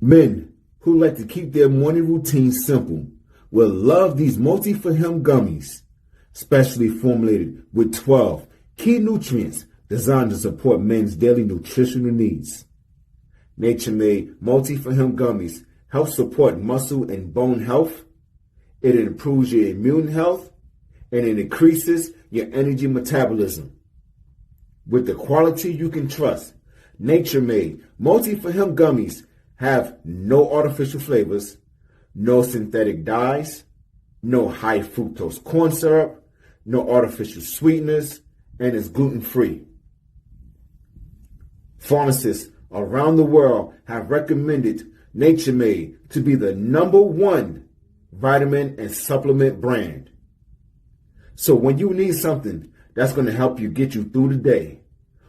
Men who like to keep their morning routine simple will love these multi-for-him gummies, specially formulated with 12 key nutrients designed to support men's daily nutritional needs. Nature-made multi-for-him gummies help support muscle and bone health. It improves your immune health, and it increases your energy metabolism. With the quality you can trust, nature-made multi-for-him gummies have no artificial flavors, no synthetic dyes, no high fructose corn syrup, no artificial sweeteners, and is gluten-free. Pharmacists around the world have recommended Nature Made to be the #1 vitamin and supplement brand. So when you need something that's going to help you get you through the day,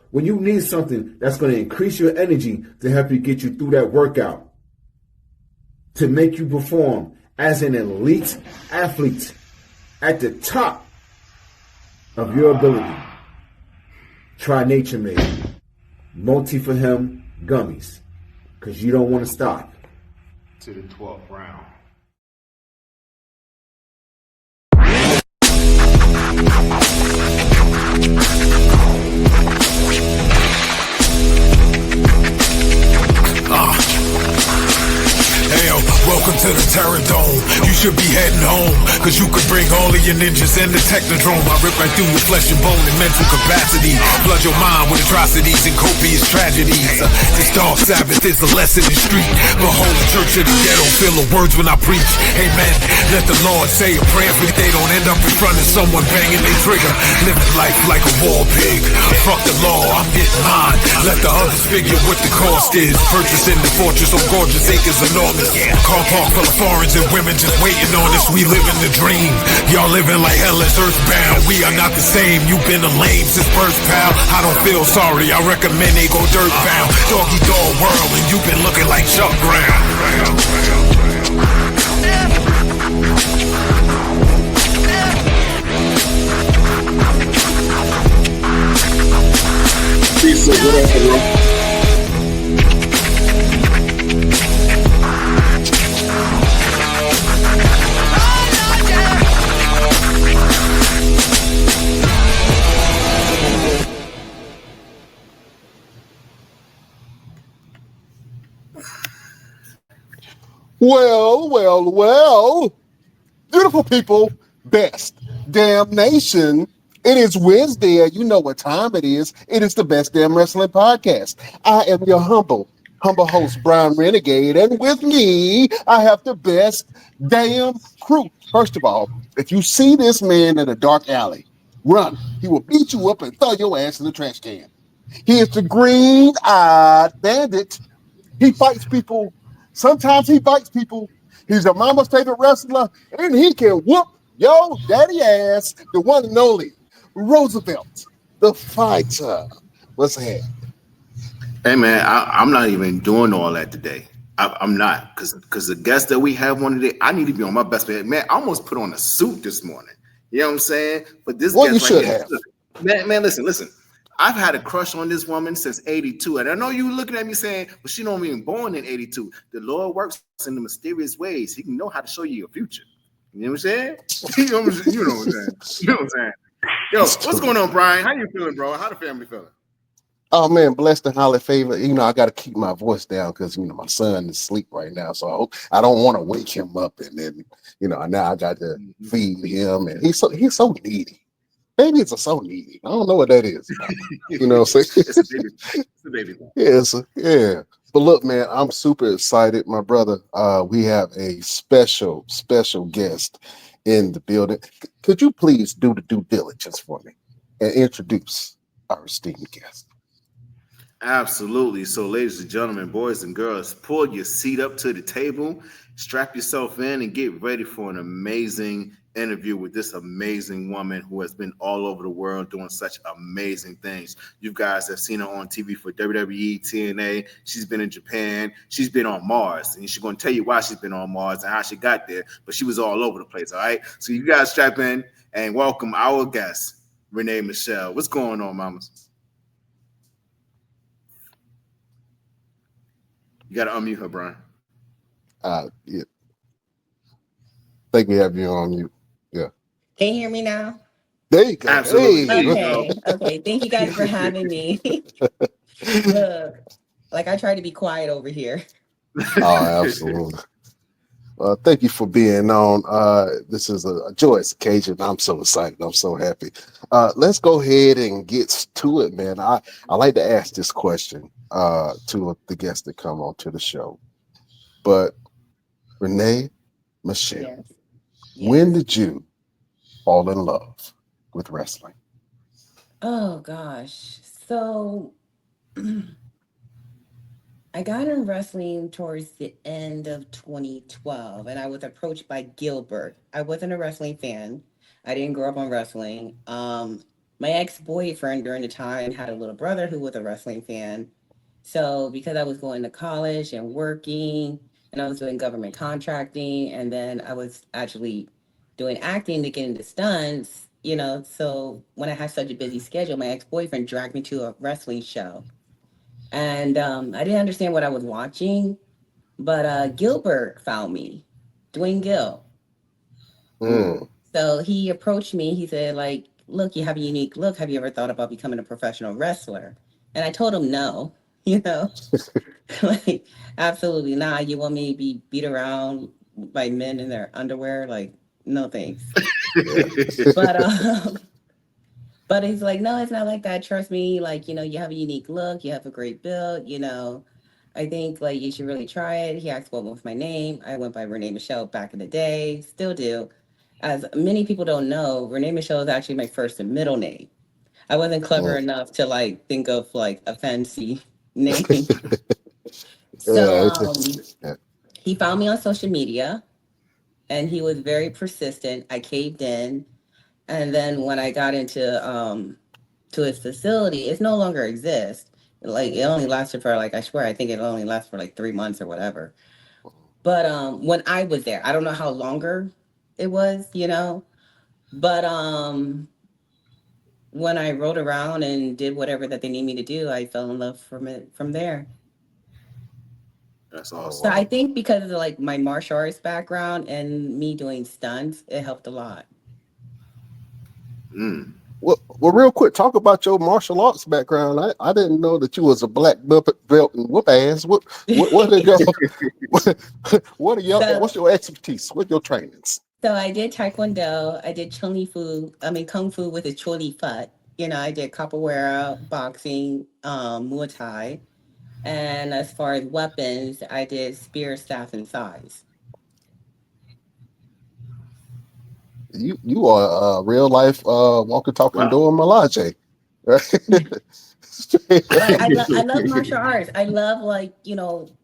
when you need something that's going to increase your energy to help you get you through that workout, to make you perform as an elite athlete at the top of your ability, try Nature Made multi-for-him gummies, because you don't want to stop. To the 12th round. Hey, yo, welcome to the Terror Dome. You should be heading home, cause you could bring all of your ninjas and the Technodrome. I rip right through your flesh and bone and mental capacity. Flood your mind with atrocities and copious tragedies. This dark Sabbath is a lesson in street. Behold the church of the ghetto, feel the words when I preach. Amen. Let the Lord say a prayer for they don't end up in front of someone banging their trigger. Living life like a war pig. Fuck the law, I'm getting mine. Let the others figure what the cost is. Purchasing the fortress on gorgeous acres enormous. Car park full of foreigners and women just waiting on us. We living the dream. Y'all living like hell is earthbound. We are not the same. You've been a lame since birth, pal. I don't feel sorry. I recommend they go dirt bound. Doggy dog world, and you've been looking like Chuck Brown. Peace, what up, bro? Well, beautiful people, best damn nation. It is Wednesday, and you know what time it is. It is the Best Damn Wrestling Podcast. I am your humble host, Brian Renegade, and with me, I have the best damn crew. First of all, if you see this man in a dark alley, run. He will beat you up and throw your ass in the trash can. He is the green-eyed bandit. He fights people. Sometimes he bites people. He's your mama's favorite wrestler, and he can whoop your daddy ass, the one and only Roosevelt, the fighter. What's ahead? Hey, man, I'm not even doing all that today. I'm not, because the guest that we have on today, I need to be on my best behavior. Man, I almost put on a suit this morning. You know what I'm saying? But this well, guest you right should here, have. Man, listen. I've had a crush on this woman since 82. And I know you looking at me saying, well, she don't even born in 82. The Lord works in the mysterious ways. He can know how to show you your future. You know what I'm saying? You know what I'm saying? Yo, what's going on, Brian? How you feeling, bro? How the family feeling? Oh, man, blessed and highly favored. You know, I got to keep my voice down because, you know, my son is asleep right now. So I don't want to wake him up. And then, you know, now I got to feed him. And he's so needy. Babies are so needy. I don't know what that is. You know what I'm saying? It's a baby. Yeah. But look, man, I'm super excited, my brother. We have a special guest in the building. Could you please do the due diligence for me and introduce our esteemed guest? Absolutely. So, ladies and gentlemen, boys and girls, pull your seat up to the table, strap yourself in, and get ready for an amazing interview with this amazing woman who has been all over the world doing such amazing things. You guys have seen her on TV for WWE, TNA. She's been in Japan. She's been on Mars. And she's going to tell you why she's been on Mars and how she got there. But she was all over the place, all right? So you guys strap in and welcome our guest, Renee Michelle. What's going on, mamas? You got to unmute her, Brian. Yeah. Think we have you on mute. Yeah. Can you hear me now? There you go. Absolutely. Hey. There you go. Okay. Thank you guys for having me. Look, like I try to be quiet over here. Oh, absolutely. Thank you for being on. This is a joyous occasion. I'm so excited. I'm so happy. Let's go ahead and get to it, man. I like to ask this question to the guests that come on to the show. But Renee Michelle, Yes. when did you fall in love with wrestling? Oh gosh. So I got in wrestling towards the end of 2012, and I was approached by Gilbert. I wasn't a wrestling fan. I didn't grow up on wrestling. My ex-boyfriend during the time had a little brother who was a wrestling fan. So because I was going to college and working, and I was doing government contracting, and then I was actually doing acting to get into stunts, so when I had such a busy schedule, my ex-boyfriend dragged me to a wrestling show. And I didn't understand what I was watching, but Gilbert found me, Dwayne Gill. Mm. So he approached me. He said, like, look, you have a unique look. Have you ever thought about becoming a professional wrestler? And I told him no, like, absolutely not. You want me to be beat around by men in their underwear? Like, no thanks. But but he's like, no, it's not like that. Trust me. Like, you have a unique look. You have a great build. I think like you should really try it. He asked what was my name. I went by Renee Michelle back in the day. Still do. As many people don't know, Renee Michelle is actually my first and middle name. I wasn't clever enough to like think of like a fancy name. So Yeah. he found me on social media and he was very persistent. I caved in. And then when I got into to his facility, it no longer exists. Like it only lasted for like I swear I think it only lasted for like 3 months or whatever. But when I was there, I don't know how longer it was, But when I rode around and did whatever that they need me to do, I fell in love from it from there. That's Oh, awesome. So I wow. think because of like my martial arts background and me doing stunts, it helped a lot. Mm. Well, real quick, talk about your martial arts background. I didn't know that you was a black belt and whoop ass. What are your what's So your expertise? What's your trainings? So I did Taekwondo. I did Kung Fu with a Choli Fut. I did capoeira, boxing, Muay Thai. And as far as weapons, I did spear, staff, and size. You are a real life walking talking Wow. door Melage. Right? But I love martial arts. I love like,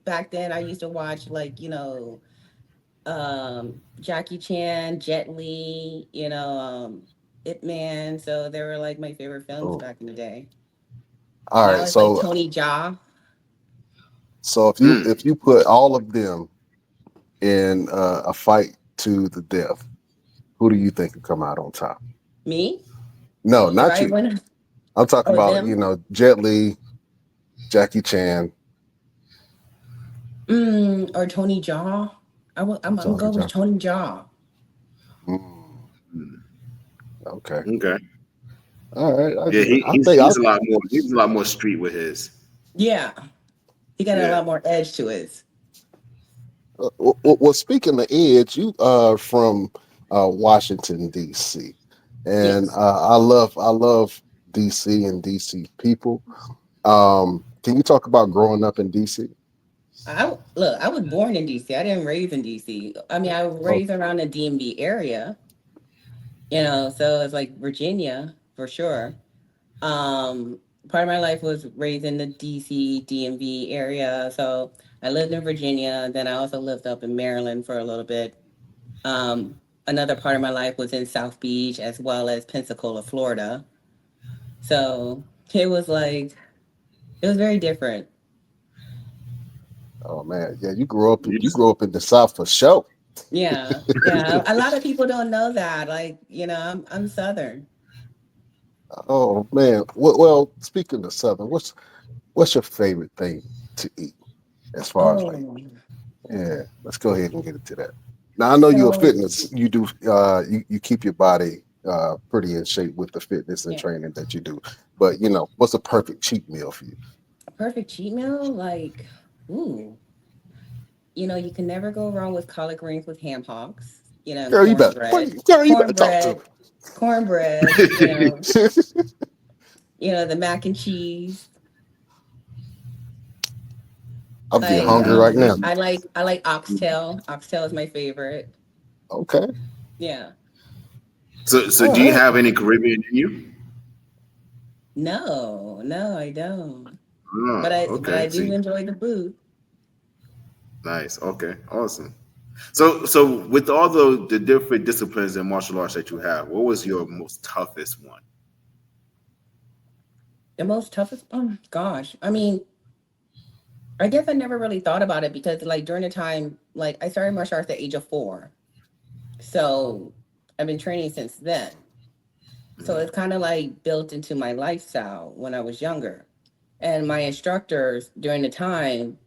back then I used to watch like, Jackie Chan, Jet Li, Ip Man. So they were like my favorite films Oh, back in the day. all Now right. it's like So Tony Jaa. Mm. if you put all of them in a fight to the death, who do you think would come out on top? Me? No, Or not I you. went, I'm talking oh, about, them? Jet Li, Jackie Chan. Or Tony Jaa. I'm Tony going with Jaa. Tony Jaa. Mm, okay. Okay. All right. Yeah, I think I he's a lot more street with his. Yeah. He got a Yeah. lot more edge to his. well, speaking of Edge, you are from Washington D.C. and Yes. I love D.C. and D.C. people. Can you talk about growing up in D.C.? I was born in DC. I didn't raise in DC. I mean, I was Oh, raised around the DMV area, so it's like Virginia for sure. Part of my life was raised in the DC, DMV area. So I lived in Virginia. Then I also lived up in Maryland for a little bit. Another part of my life was in South Beach as well as Pensacola, Florida. So it was very different. oh man, yeah, you Yes. grew up in the South for sure. Yeah, yeah. A lot of people don't know that. Like, I'm Southern. Oh man. Well, speaking of Southern, what's your favorite thing to eat as far as like Oh. Yeah, let's go ahead and get into that. Now I know you're a So fitness. You do you keep your body pretty in shape with the fitness and yeah, training that you do. But what's a perfect cheat meal for you? a perfect cheat meal, like, ooh, you can never go wrong with collard greens with ham hocks, and Girl, you better girl, you better talk to cornbread, cornbread, me. the mac and cheese. I'm getting Like, hungry right now. I like oxtail. Oxtail is my favorite. Okay. Yeah. So All do you right. have any Caribbean in you? No, no, I don't. Oh, But okay. I do See, enjoy the food. nice. Okay, awesome. So with all the different disciplines in martial arts that you have, what was your most toughest one? The most toughest. Oh gosh. I mean, I guess I never really thought about it because like during the time, like I started martial arts at the age of 4. So I've been training since then. So Mhm. it's kind of like built into my lifestyle when I was younger. And my instructors during the time,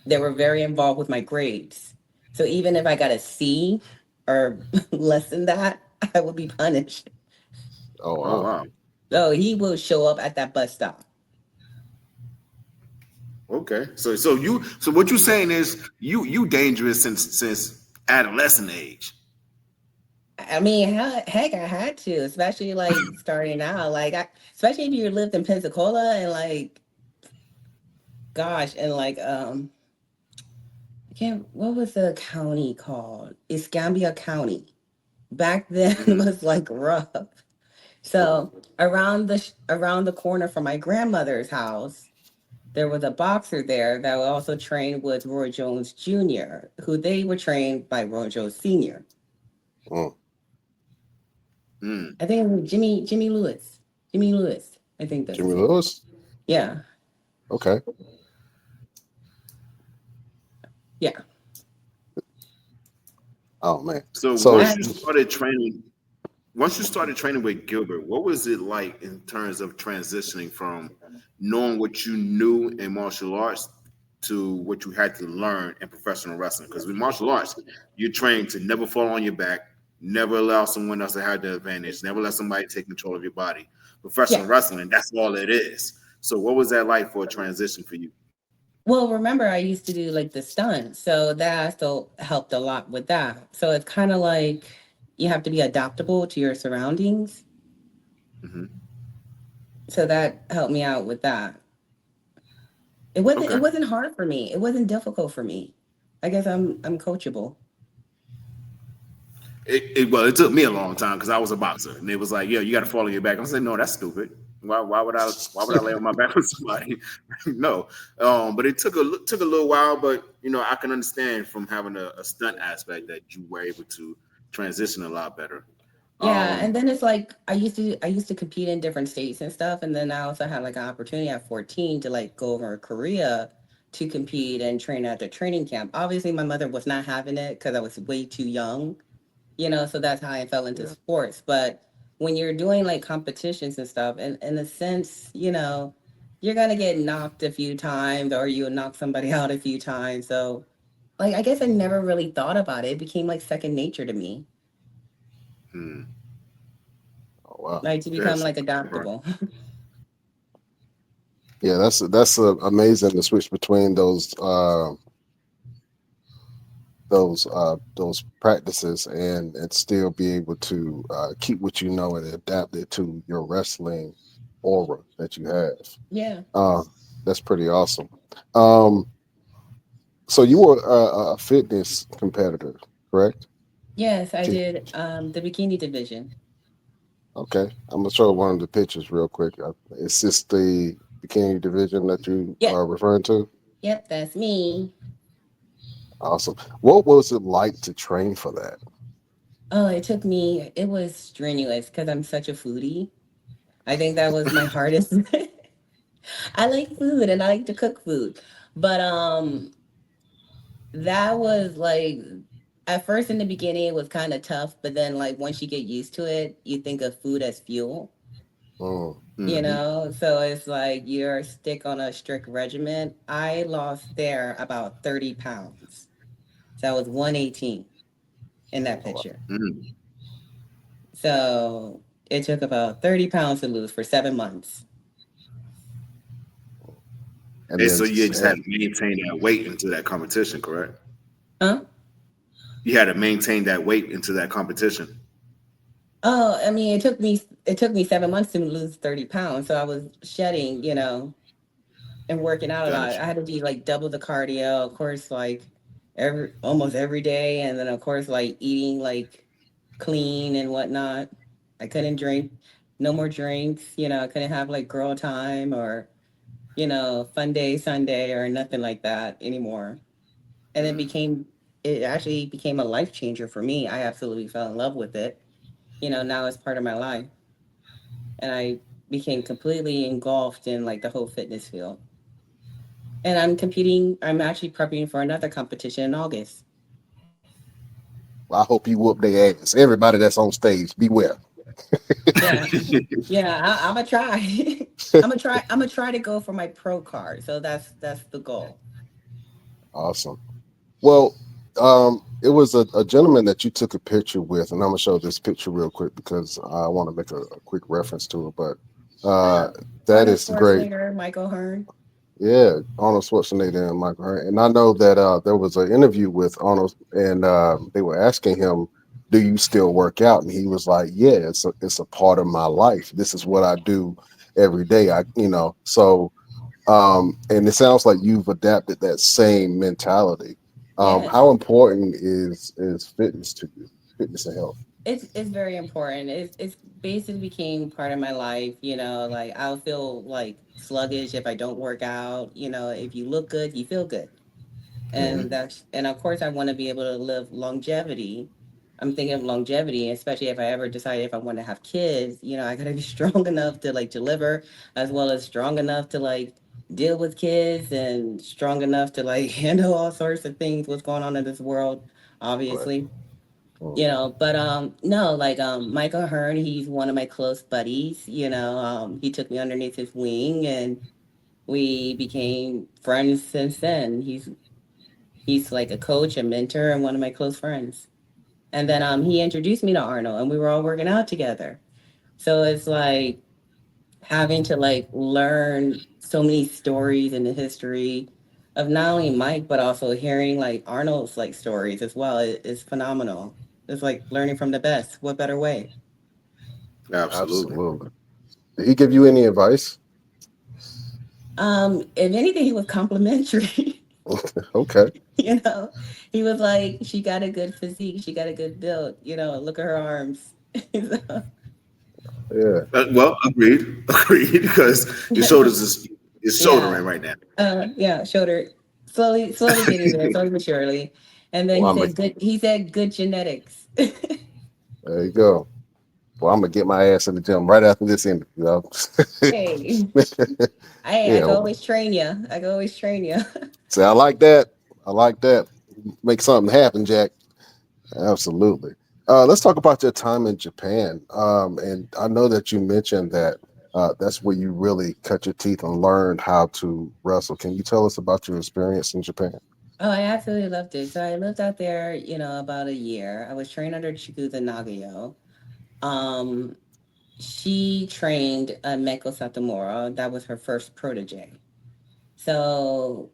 they were very involved with my grades. So even if I got a C or less than that, I would be punished. Oh Oh wow. wow. So he will show up at that bus stop. Okay. So what you're saying is you dangerous since adolescent age. I mean, heck, I had to, especially like starting out. Especially if you lived in Pensacola and like, gosh, and like, I can't. What was the county called? Escambia County. Back then Mhm. was like rough. So around the corner from my grandmother's house, there was a boxer there that also trained with Roy Jones Jr., who they were trained by Roy Jones Sr. Mm. Mm. I think it was Jimmy Lewis. Jimmy Lewis. I think that's Jimmy his name. Lewis. Yeah. Okay. Yeah. Oh man. So So And once you started training with Gilbert, what was it like in terms of transitioning from knowing what you knew in martial arts to what you had to learn in professional wrestling? Because with martial arts, you're trained to never fall on your back, never allow someone else to have the advantage, never let somebody take control of your body. yeah. Professional wrestling, that's all it is. So what was that like for a transition for you? Well, remember I used to do like the stunts, so that also helped a lot with that. So it's kind of like you have to be adaptable to your surroundings. Hmm. So that helped me out with that. It Okay. wasn't hard for me. It wasn't difficult for me. I guess I'm coachable. It took me a long time because I was a boxer, and it was like, yeah, you got to fall on your back. I said, no, that's stupid. Why would I lay on my back with somebody? No, but it took a little while, but I can understand from having a stunt aspect that you were able to transition a lot better. Yeah, and Um, then it's like I used to compete in different states and stuff, and then I also had like an opportunity at 14 to like go over to Korea to compete and train at the training camp. Obviously, my mother was not having it because I was way too young, so that's how I fell into yeah. sports. But when you're doing like competitions and stuff, and in a sense, you're gonna get knocked a few times or you'll knock somebody out a few times. So like I guess I never really thought about it. It became like second nature to me. hmm, Oh wow. Like to become yes, like adaptable. Yeah, that's amazing to switch between those practices and still be able to keep what you know and adapt it to your wrestling aura that you have. Yeah. Uh, that's pretty awesome. Um, so you were a fitness competitor, correct? Yes, I Gee, did the bikini division. okay, I'm gonna show one of the pictures real quick. Is this the bikini division that you Yep. are referring to? Yep, that's me. Awesome. What was it like to train for that? Oh, it was strenuous because I'm such a foodie. I think that was my hardest. I like food and I like to cook food. But that was like at first in the beginning it was kind of tough, but then like once you get used to it, you think of food as fuel, Mm, hmm, So it's like you're stick on a strict regimen. I lost there about 30 pounds. So I was 118 in that picture. Mm. So it took about 30 pounds to lose for 7 months. And And then so you just had to maintain that weight into that competition, correct? Huh? You had to maintain that weight into that competition. Oh, I mean, it took me 7 months to lose 30 pounds. So I was shedding, and working out a lot. Gotcha. I had to do like double the cardio, of course, like almost every day, and then of course like eating like clean and whatnot. I couldn't drink, no more drinks. I couldn't have like girl time or fun day Sunday or nothing like that anymore. And it actually became a life changer for me. I absolutely fell in love with it. Now it's part of my life, and I became completely engulfed in like the whole fitness field. And I'm actually prepping for another competition in August. I hope you whoop their ass. Everybody that's on stage, beware. Yeah. Yeah, I'm gonna try. I'm gonna try to go for my pro card. So that's the goal. Awesome. Well, it was a gentleman that you took a picture with, and I'm gonna show this picture real quick because I want to make a quick reference to it. But Uh, that Arnold is great. Schwarzenegger, Michael Hearn. Yeah, Arnold Schwarzenegger and Michael Hart. And I know that there was an interview with Arnold, and they were asking him, "Do you still work out?" And he was like, "Yeah, it's a part of my life. This is what I do every day. So." And it sounds like you've adapted that same mentality. Yes. How important is fitness to you? Fitness and health. It's very important. It's basically became part of my life. Like I'll feel like sluggish if I don't work out. If you look good, you feel good. Mhm. And of course I want to be able to live longevity. I'm thinking of longevity, especially if I ever decide if I want to have kids. I gotta be strong enough to like deliver, as well as strong enough to like deal with kids, and strong enough to like handle all sorts of things what's going on in this world, Right. obviously. Mhm. But no, like Michael Hearn, he's one of my close buddies. He took me underneath his wing, and we became friends since then. He's like a coach, a mentor, and one of my close friends. And then he introduced me to Arnold, and we were all working out together. So it's like having to like learn so many stories in the history of not only Mike but also hearing like Arnold's like stories as well is phenomenal. It's like learning from the best. What better way? Absolutely. Absolutely. Did he give you any advice? If anything, he was complimentary. Okay. you know, he was like, "She got a good physique. She got a good build. Look at her arms." So, Yeah. Well, agreed, agreed, because your shoulders is yeah, shouldering right now. yeah, shoulder slowly getting there, slowly but surely. And then Well, he I'm a, said good. He said good genetics. there you go. Well, I'm gonna get my ass in the gym right after this interview. Hey, I Yeah. can always train you. I can always train you. See, I like that. I like that. Make something happen, Jack. Absolutely. Let's talk about your time in Japan. And I know that you mentioned that that's where you really cut your teeth and learned how to wrestle. Can you tell us about your experience in Japan? Oh, I absolutely loved it. So I lived out there, about a year. I was trained under Chikuza Nagayo. Um, she trained Meko Satomura. That was her first protege. So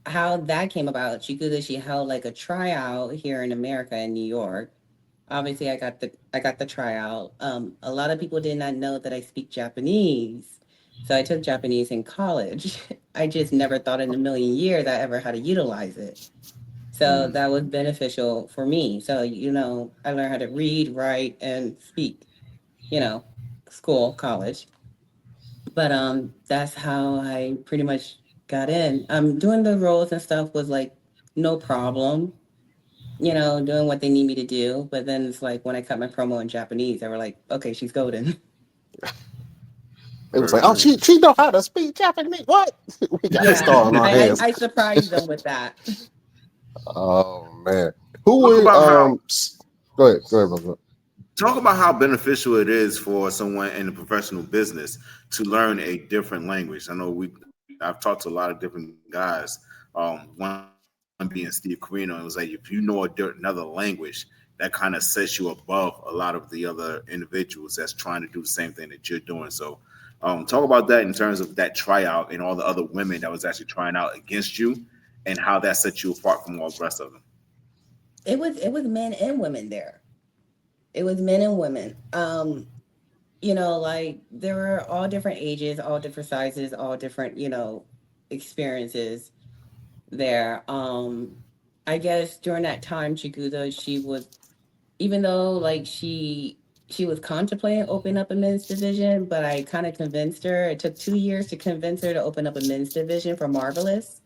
how that came about, Chikuza, she held like a tryout here in America in New York. Obviously, I got the tryout. A lot of people did not know that I speak Japanese, so I took Japanese in college. I just never thought in a million years I ever had to utilize it. So Mm. that was beneficial for me. So I learned how to read, write, and speak. You know, school, college. But that's how I pretty much got in. Doing the roles and stuff was like no problem, doing what they need me to do. But then it's like when I cut my promo in Japanese, they were like, okay, she's golden. It was Very like, oh, nice. she know how to speak Japanese. What? We got a Yeah, star on our I, hands. I, I surprised them with that. Oh man. Who Talk were about how go ahead, brother. talk about how beneficial it is for someone in the professional business to learn a different language. I know I've talked to a lot of different guys. One being Steve Carino. It was like if you know another language, that kind of sets you above a lot of the other individuals that's trying to do the same thing that you're doing. So, talk about that in terms of that tryout and all the other women that was actually trying out against you, and how that set you apart from all the rest of them. It was men and women there. It was men and women. Like there were all different ages, all different sizes, all different, experiences there. I guess during that time, Chigusa, she was, even though like she was contemplating opening up a men's division, but I kind of convinced her. It took 2 years to convince her to open up a men's division for Marvelous.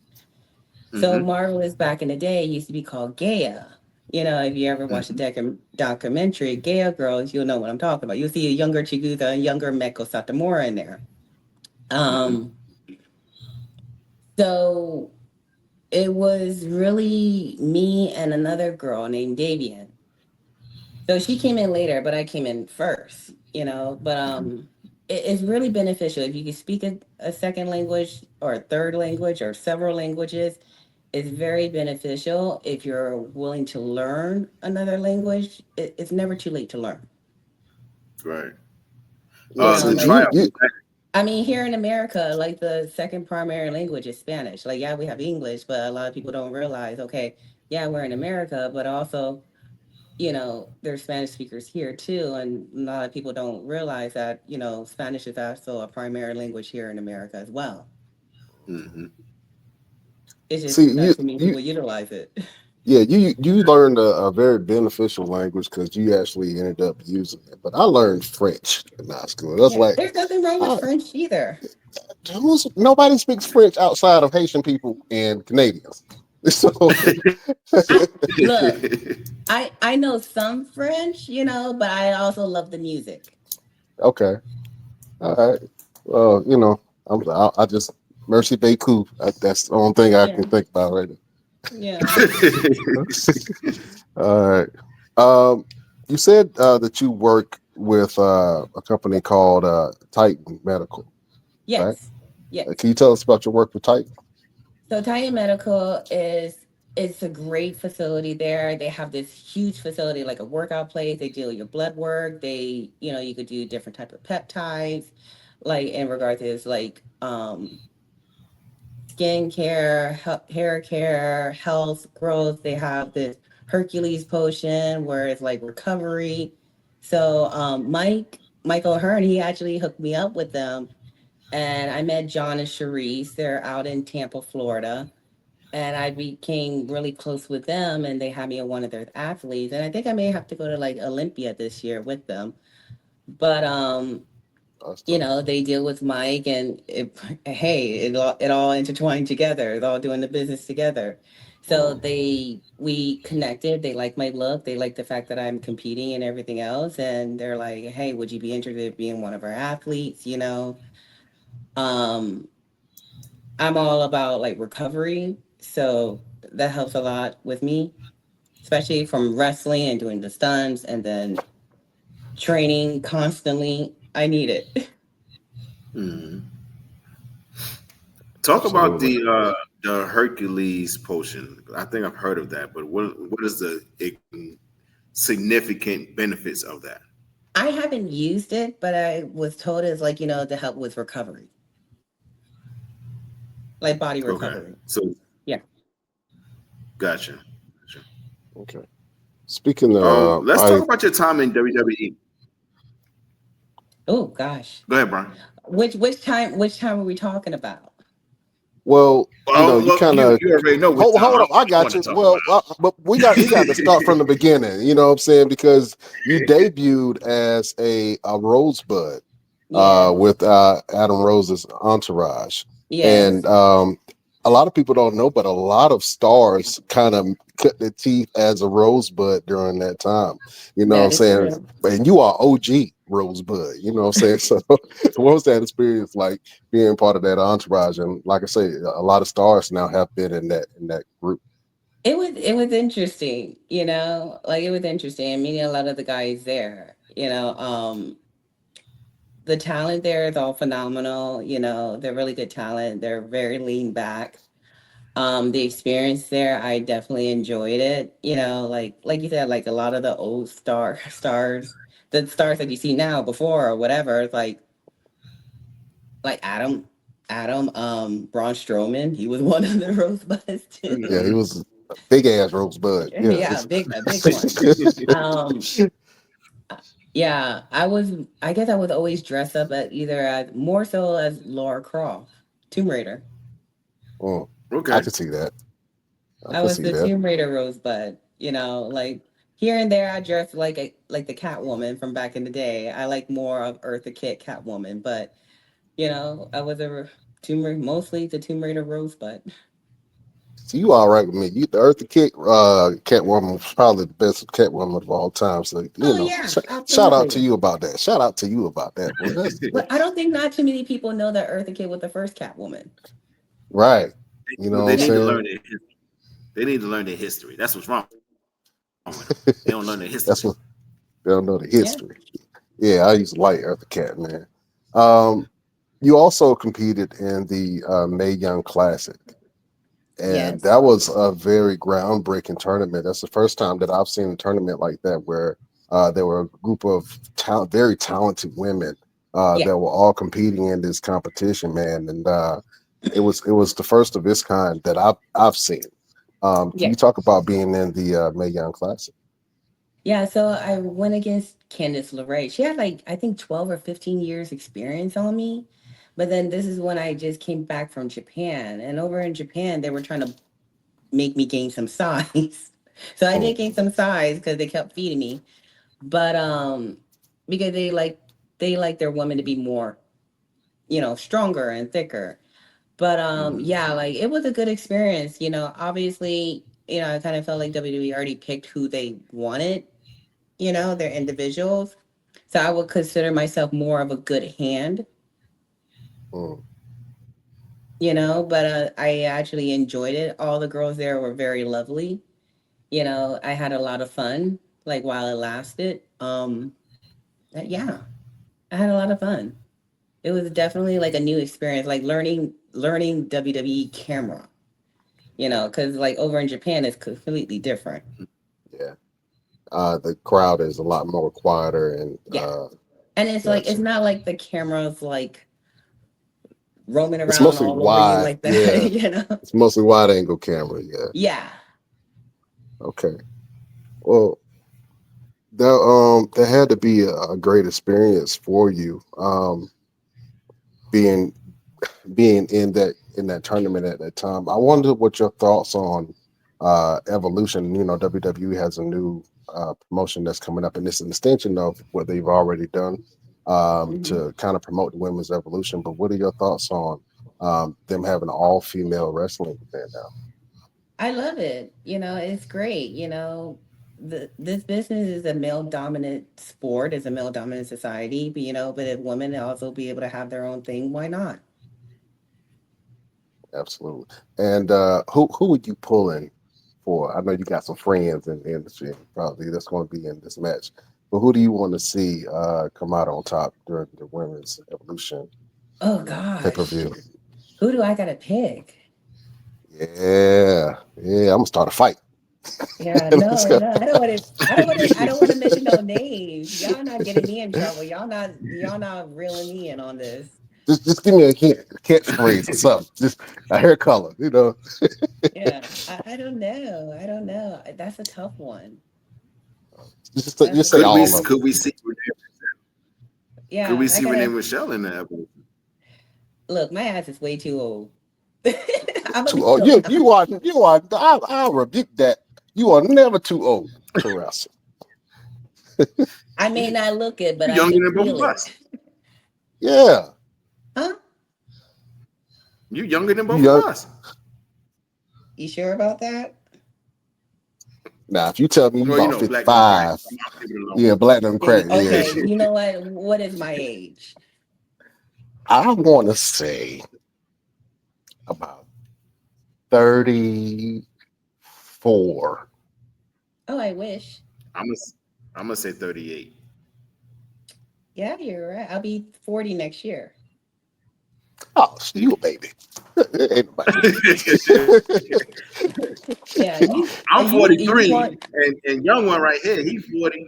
So Mm-hmm. Marvelous back in the day used to be called Gaia. If you ever watched the Mm-hmm. documentary Gaia Girls, you'll know what I'm talking about. You'll see a younger Chigusa and younger Meko Satomura in there. Mm-hmm. Um, so it was really me and another girl named Davian. So she came in later, but I came in first. But it's really beneficial if you can speak a second language or a third language or several languages. It's very beneficial if you're willing to learn another language. It's never too late to learn. Right. Yeah, The see, Like tryout. I mean, here in America, like the second primary language is Spanish. Like, yeah, we have English, but a lot of people don't realize, okay, yeah, we're in America, but also, there's Spanish speakers here too. And a lot of people don't realize that, Spanish is also a primary language here in America as well. Mm-hmm. It's see, just not too many people utilize it. yeah, you learned a very beneficial language because you actually ended up using it. But I learned French in high school. That's Yeah, like, there's nothing wrong with I, French either. nobody speaks French outside of Haitian people and Canadians. So, I look, I know some French, but I also love the music. okay, all right. Well, I just Mercy Beku. That's the only thing I Yeah, can think about right yeah. now. All right. Um, you said that you work with a company called Titan Medical, right? Yes, yes. Can you tell us about your work with Titan? So Titan Medical it's a great facility there. They have this huge facility, like a workout place. They do your blood work. You could do different type of peptides, like in regards to this, like skin care, hair care, health, growth. They have this Hercules potion where it's like recovery. So Michael Hearn, he actually hooked me up with them, and I met John and Cherise. They're out in Tampa, Florida, and I became really close with them, and they had me on one of their athletes. And I think I may have to go to like Olympia this year with them. But That's dope. they deal with Mike, and hey, it all intertwined together. It's all doing the business together. So Mhm. we connected. They like my look. They like the fact that I'm competing and everything else. And they're like, hey, would you be interested in being one of our athletes? Um, I'm all about like recovery, so that helps a lot with me, especially from wrestling and doing the stunts and then training constantly. I need it. Mhm. Talk about Absolutely. the Hercules potion. I think I've heard of that, but what is the significant benefits of that? I haven't used it, but I was told it's like, to help with recovery, like body Okay, recovery. so Yeah. gotcha. Gotcha. Okay. Speaking of, Let's talk about your time in WWE. Oh gosh. Go ahead, Brian. Which time are we talking about? well, you Well, kind you of you already know which time hold up. I I want got to you. talk Well, about. but we got to start from the beginning. You know what I'm saying? Because you debuted as a Rosebud Yes. with Adam Rose's entourage, and Yes. a lot of people don't know, but a lot of stars kind of cut their teeth as a Rosebud during that time. You know what I'm That is saying? true. And you are OG Rosebud. You know what I'm saying? So, what was that experience like being part of that entourage? And like I say, a lot of stars now have been in that group. It was interesting, like it was interesting. Meeting a lot of the guys there, the talent there is all phenomenal. They're really good talent. They're very lean back. The experience there, I definitely enjoyed it. Like you said, like a lot of the old stars, the stars that you see now before or whatever, it's like Braun Strowman, he was one of the rosebuds Yeah, he too. was a big ass rosebud. Yeah. Yeah, a big one. Um, yeah, I guess I was always dressed up as either as more so as Laura Croft, Tomb Raider. Mm, I Okay. could see that. I I could was see the that. Tomb Raider Rosebud. Like here and there, I dressed like the Catwoman from back in the day. I like more of Eartha Kitt Catwoman, but I was Tomb Raider, mostly the Tomb Raider Rosebud. So you all right with me? You the Eartha Kitt Catwoman was probably the best Catwoman of all time. So Oh yeah, shout out to absolutely. you about that. Shout out to you about that, boy. That's But I don't think not too many people know that Eartha Kitt was the first Catwoman. right. You know what They I'm need to saying? learn their history. They need to learn their history. That's what's wrong with them. They don't learn their That's history. what they don't know the Yeah. history. Yeah, I used to like Eartha Kitt, man. Um, you also competed in the Mae Young Classic, and Yes. that was a very groundbreaking tournament. That's the first time that I've seen a tournament like that where there were a group of very talented women Yeah. that were all competing in this competition, man. And it was the first of its kind that I've seen. Can Yeah. you talk about being in the Mae Young Classic? Yeah, so I went against Candice LeRae. She had like I think 12 or 15 years experience on me. But then this is when I just came back from Japan. And over in Japan, they were trying to make me gain some size. So I Mm, did gain some size because they kept feeding me. But because they like their women to be more, stronger and thicker. But yeah, like it was a good experience. Obviously, I kind of felt like WWE already picked who they wanted, they're individuals. So I would consider myself more of a good hand, mm. but I actually enjoyed it. All the girls there were very lovely. I had a lot of fun, like while it lasted. Yeah, I had a lot of fun. It was definitely like a new experience, like learning WWE camera, because like over in Japan it's completely different. Yeah. The crowd is a lot more quieter and Yeah. And it's like it's gotcha. not like the cameras like roaming It's around mostly all over you wide. like that, Yeah. you know? It's mostly wide angle camera. Yeah. Yeah. Okay. Well, that had to be a great experience for you. Being being in that tournament at that time. I wonder what your thoughts on evolution. WWE has a new promotion that's coming up, and it's an extension of what they've already done Mhm. to kind of promote the women's evolution. But what are your thoughts on them having an all-female wrestling event now? I love it. It's great. This business is a male dominant sport, it's a male dominant society, but if women also be able to have their own thing, why not? Absolutely. And who would you pull in for? I know you got some friends in the industry, probably that's going to be in this match. But who do you want to see come out on top during the women's evolution Oh pay per gosh. view? Who do I gotta pick? Yeah, yeah. I'm gonna start a fight. Yeah, Let's no, go. no, I don't want to mention no names. Y'all not getting me in trouble. Y'all not reeling me in on this. Just give me a hint, a catchphrase or something. Just a hair color. Yeah, I don't know. I don't know. That's a tough one. That's Just a say Could tough we all one. of them. could we see could we Yeah, I see Renee gotta Michelle in the evolution? look. My ass is way too old. I'm gonna Too be old. so You are. I'll rebuke that. You are never too old to wrestle. I may not look it, but You're I younger can than both feel of it. us. Yeah. Huh? You're younger than You both of young. us. You sure about that? Now, if you tell me you Well, about black don't crack. 55, I'll give it yeah, alone. platinum crack. Yeah. Okay, you know what? What is my age? I want to say about 34. Oh, I wish. I'm gonna I'm gonna say 38. Yeah, you're right. I'll be 40 next year. Oh, you a baby. Ain't nobody. Yeah, I'm you 43, want and young one right here, he's 40.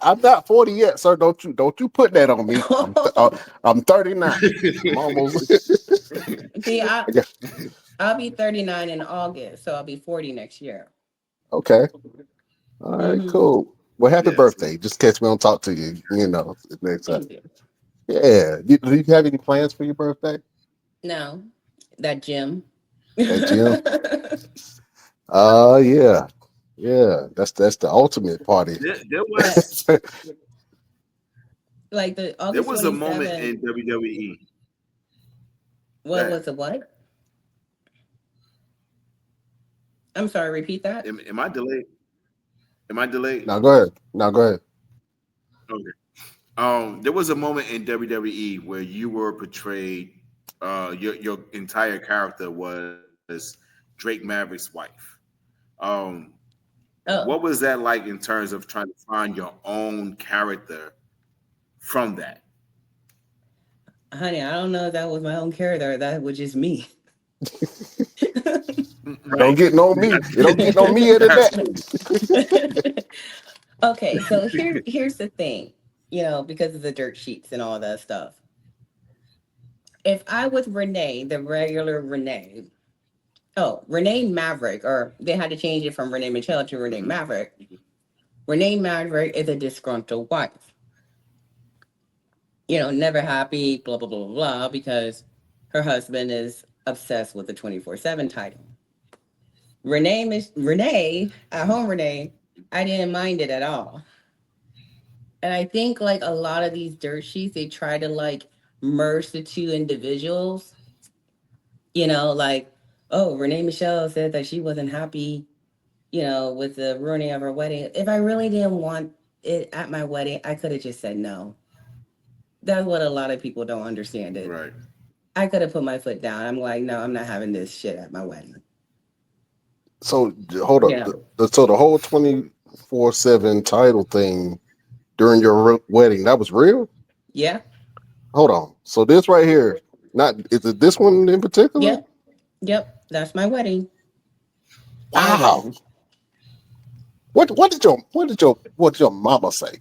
I'm not 40 yet, sir. Don't you put that on me. I'm 39. I'm almost. see, Yeah. I'll be 39 in August, so I'll be 40 next year. Okay. All right. Hmm. Cool. Well, happy Yes. birthday. Just in case we don't talk to you. Next time. Thank you. Yeah. Do you have any plans for your birthday? No, that gym. At gym? Yeah. Yeah. That's the ultimate party. There But was like the there August was a moment 27th, in WWE. what That was the what? I'm sorry, repeat that. am I delayed? Am I delayed? Now go ahead. Now go ahead. Okay. There was a moment in WWE where you were portrayed. Your entire character was Drake Maverick's wife. Um, Oh, what was that like in terms of trying to find your own character from that? honey, I don't know if that was my own character or that was just me. Don't Right. get no me. It don't get no me out of that. Okay, so here's the thing, because of the dirt sheets and all that stuff. If I was Renee, the regular Renee, Renee Maverick, or they had to change it from Renee Michelle to Renee Mhm. Maverick. Renee Maverick is a disgruntled wife. Never happy, blah, blah, blah, blah, blah, because her husband is obsessed with the 24/7 title. Renee, at home Renee, I didn't mind it at all. And I think like a lot of these dirt sheets, they try to like merge the two individuals, like, oh, Renee Michelle said that she wasn't happy, with the ruining of her wedding. If I really didn't want it at my wedding, I could have just said no. That's what a lot of people don't understand it. Right. I could have put my foot down. I'm like, no, I'm not having this shit at my wedding. So hold up. Yeah. So the whole 24/7 title thing during your wedding, that was real? Yeah. Hold on. So this right here, not is it this one in particular? Yep. Yep. That's my wedding. Our Wow. wedding. What did your mama say?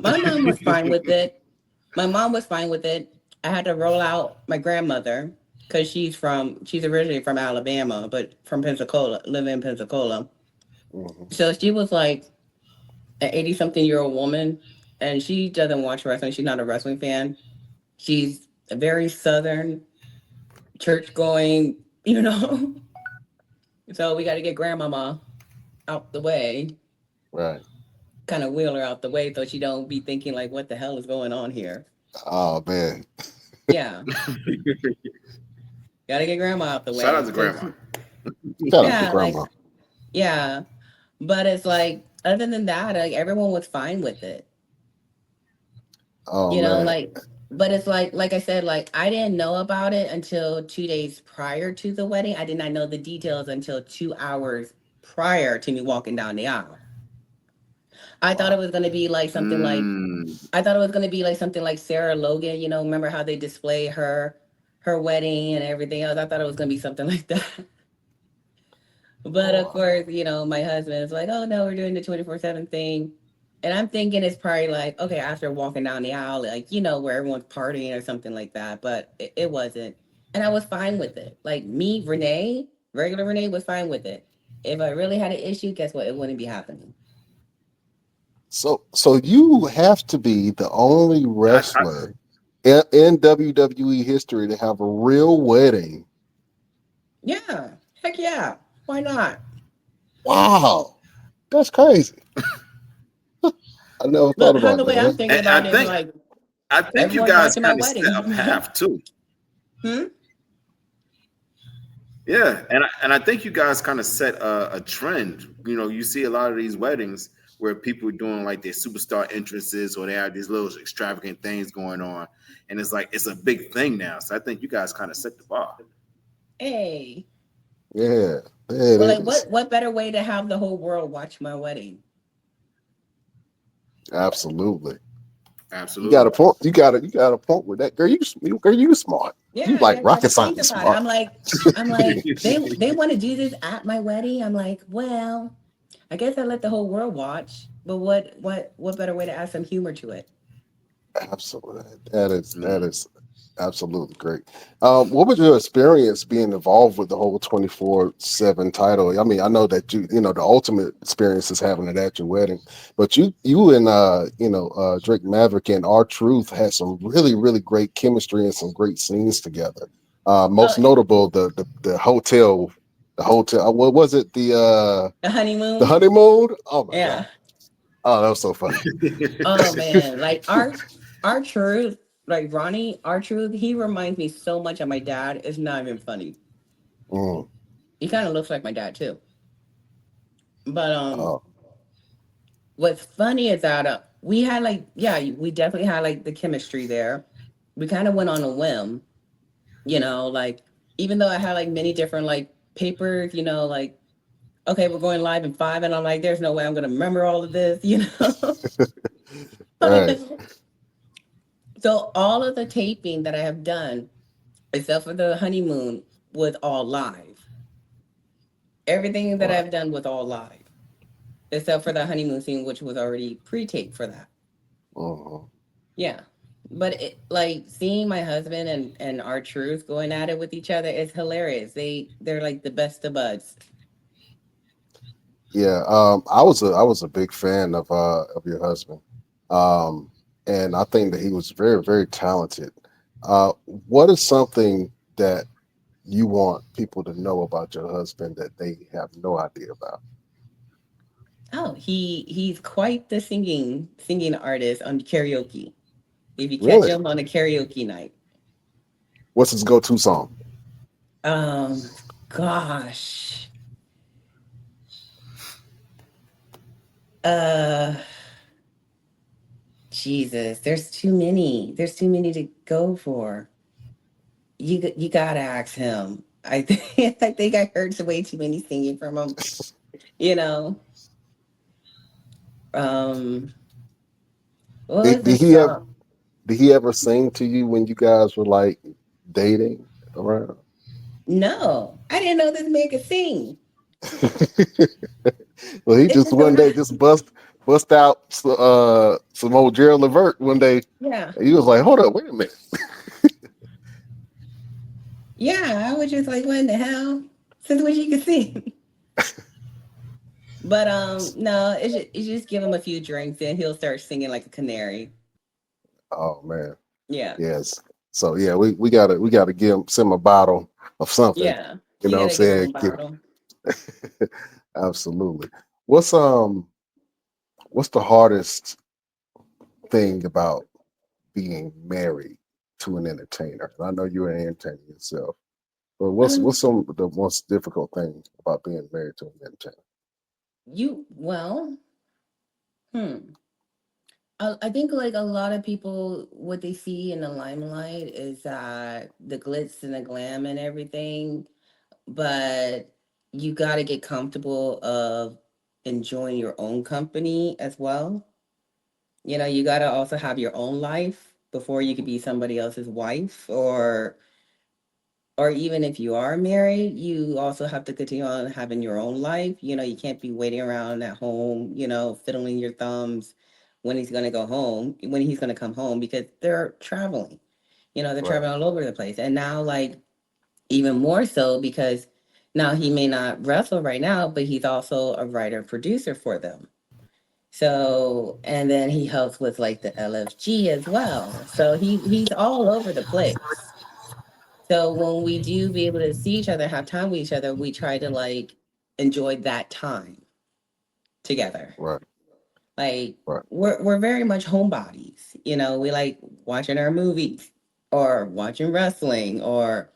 My mom was fine with it. My mom was fine with it. I had to roll out my grandmother because she's originally from Alabama, but from Pensacola, live in Pensacola. Mhm. So she was like an 80-something-year-old woman, and she doesn't watch wrestling. She's not a wrestling fan. She's a very southern, church going, So we got to get grandmama out the way, Right. kind of wheel her out the way so she don't be thinking like, what the hell is going on here? Oh man. Yeah. Got to get grandma out the way. Shout out to grandma. Shout out to Yeah, grandma. yeah. But it's like, other than that, like everyone was fine with it. Oh man. But it's like I said, like I didn't know about it until 2 days prior to the wedding. I did not know the details until 2 hours prior to me walking down the aisle. I thought it was gonna be like something like Mm, I thought it was gonna be like something like Sarah Logan, remember how they display her wedding and everything else? I thought it was gonna be something like that. But of course, my husband is like, oh no, we're doing the 24/7 thing. And I'm thinking it's probably like, okay, after walking down the aisle, like, where everyone's partying or something like that. But it wasn't. And I was fine with it. Like me, Renee, regular Renee was fine with it. If I really had an issue, guess what? It wouldn't be happening. So you have to be the only wrestler in WWE history to have a real wedding. Yeah. Heck yeah. Why not? Wow. That's crazy. I never thought But how about the way I'm that. thinking and about it is like I think you everyone's guys watching my kind of set a wedding. path too. Hmm? Yeah, and I think you guys kind of set a trend. You see a lot of these weddings where people are doing like their superstar entrances, or they have these little extravagant things going on, and it's like it's a big thing now. So I think you guys kind of set the bar. Hey. Yeah. It Well, like is. what better way to have the whole world watch my wedding? Absolutely. You got a Absolutely. point. You got a point with that, girl. You smart. You Yeah, like you rocket gotta think science about it. smart. I'm like, they want to do this at my wedding. I'm like, well, I guess I let the whole world watch. But what better way to add some humor to it? Absolutely, that is Mm. absolutely great. What was your experience being involved with the whole 24/7 title? I mean, I know that you know the ultimate experience is having it at your wedding, but you and Drake Maverick and R Truth had some really great chemistry and some great scenes together. Oh, Most notable the hotel, what was it, the the honeymoon. honeymoon? Oh my god! Yeah. Oh, that was so funny. Oh man, like our truth, like Ronnie, our truth. He reminds me so much of my dad. It's not even funny. Mm, He kind of looks like my dad too. But oh, what's funny is that we had like, yeah, we definitely had like the chemistry there. We kind of went on a whim, like even though I had like many different like papers, like okay, we're going live in 5, and I'm like, there's no way I'm gonna remember all of this. right. So all of the taping that I have done, except for the honeymoon, was all live. Everything that Right. I've done was all live, except for the honeymoon scene, which was already pre-taped for that. Mhm. Yeah. But like seeing my husband and our truth going at it with each other is hilarious. They're like the best of buds. Yeah, I was a big fan of your husband, um, and I think that he was very talented. What is something that you want people to know about your husband that they have no idea about? Oh, he's quite the singing artist on karaoke. If you catch Really, him on a karaoke night. what's his go-to song? Um gosh. Uh Jesus, there's too many. There's too many to go for. You gotta ask him. I think I think I heard way too many singing from him. You know, um, what Did, was the did he ever song? did he ever sing to you when you guys were like dating around? No, I didn't know this man could sing. Well, he It's just just so one day just bust out some old Gerald Levert one day. yeah, And he was like, "Hold up, wait a minute." yeah. I was just like, what in the hell? Since when she could sing? But no, it's just give him a few drinks and he'll start singing like a canary. Oh man. Yeah, Yes. So yeah, we gotta send him a bottle of something. yeah. You You know what I'm gotta give him a saying? bottle. Absolutely. What's um what's the hardest thing about being married to an entertainer? I know you're an entertainer yourself, but what's Um, some of the most difficult thing about being married to an entertainer? well, hmm. I think like a lot of people, what they see in the limelight is the glitz and the glam and everything, but you got to get comfortable of enjoying your own company as well. You got to also have your own life before you could be somebody else's wife, or even if you are married, you also have to continue on having your own life. You can't be waiting around at home, fiddling your thumbs when he's going to go home, when he's going to come home, because they're traveling. They're Right. traveling all over the place. And now, like, even more so because now he may not wrestle right now, but he's also a writer producer for them. So, and then he helps with like the LFG as well. So he's all over the place. So when we do be able to see each other, have time with each other, we try to like enjoy that time together. Right. Like Right. we're very much homebodies. We like watching our movies or watching wrestling or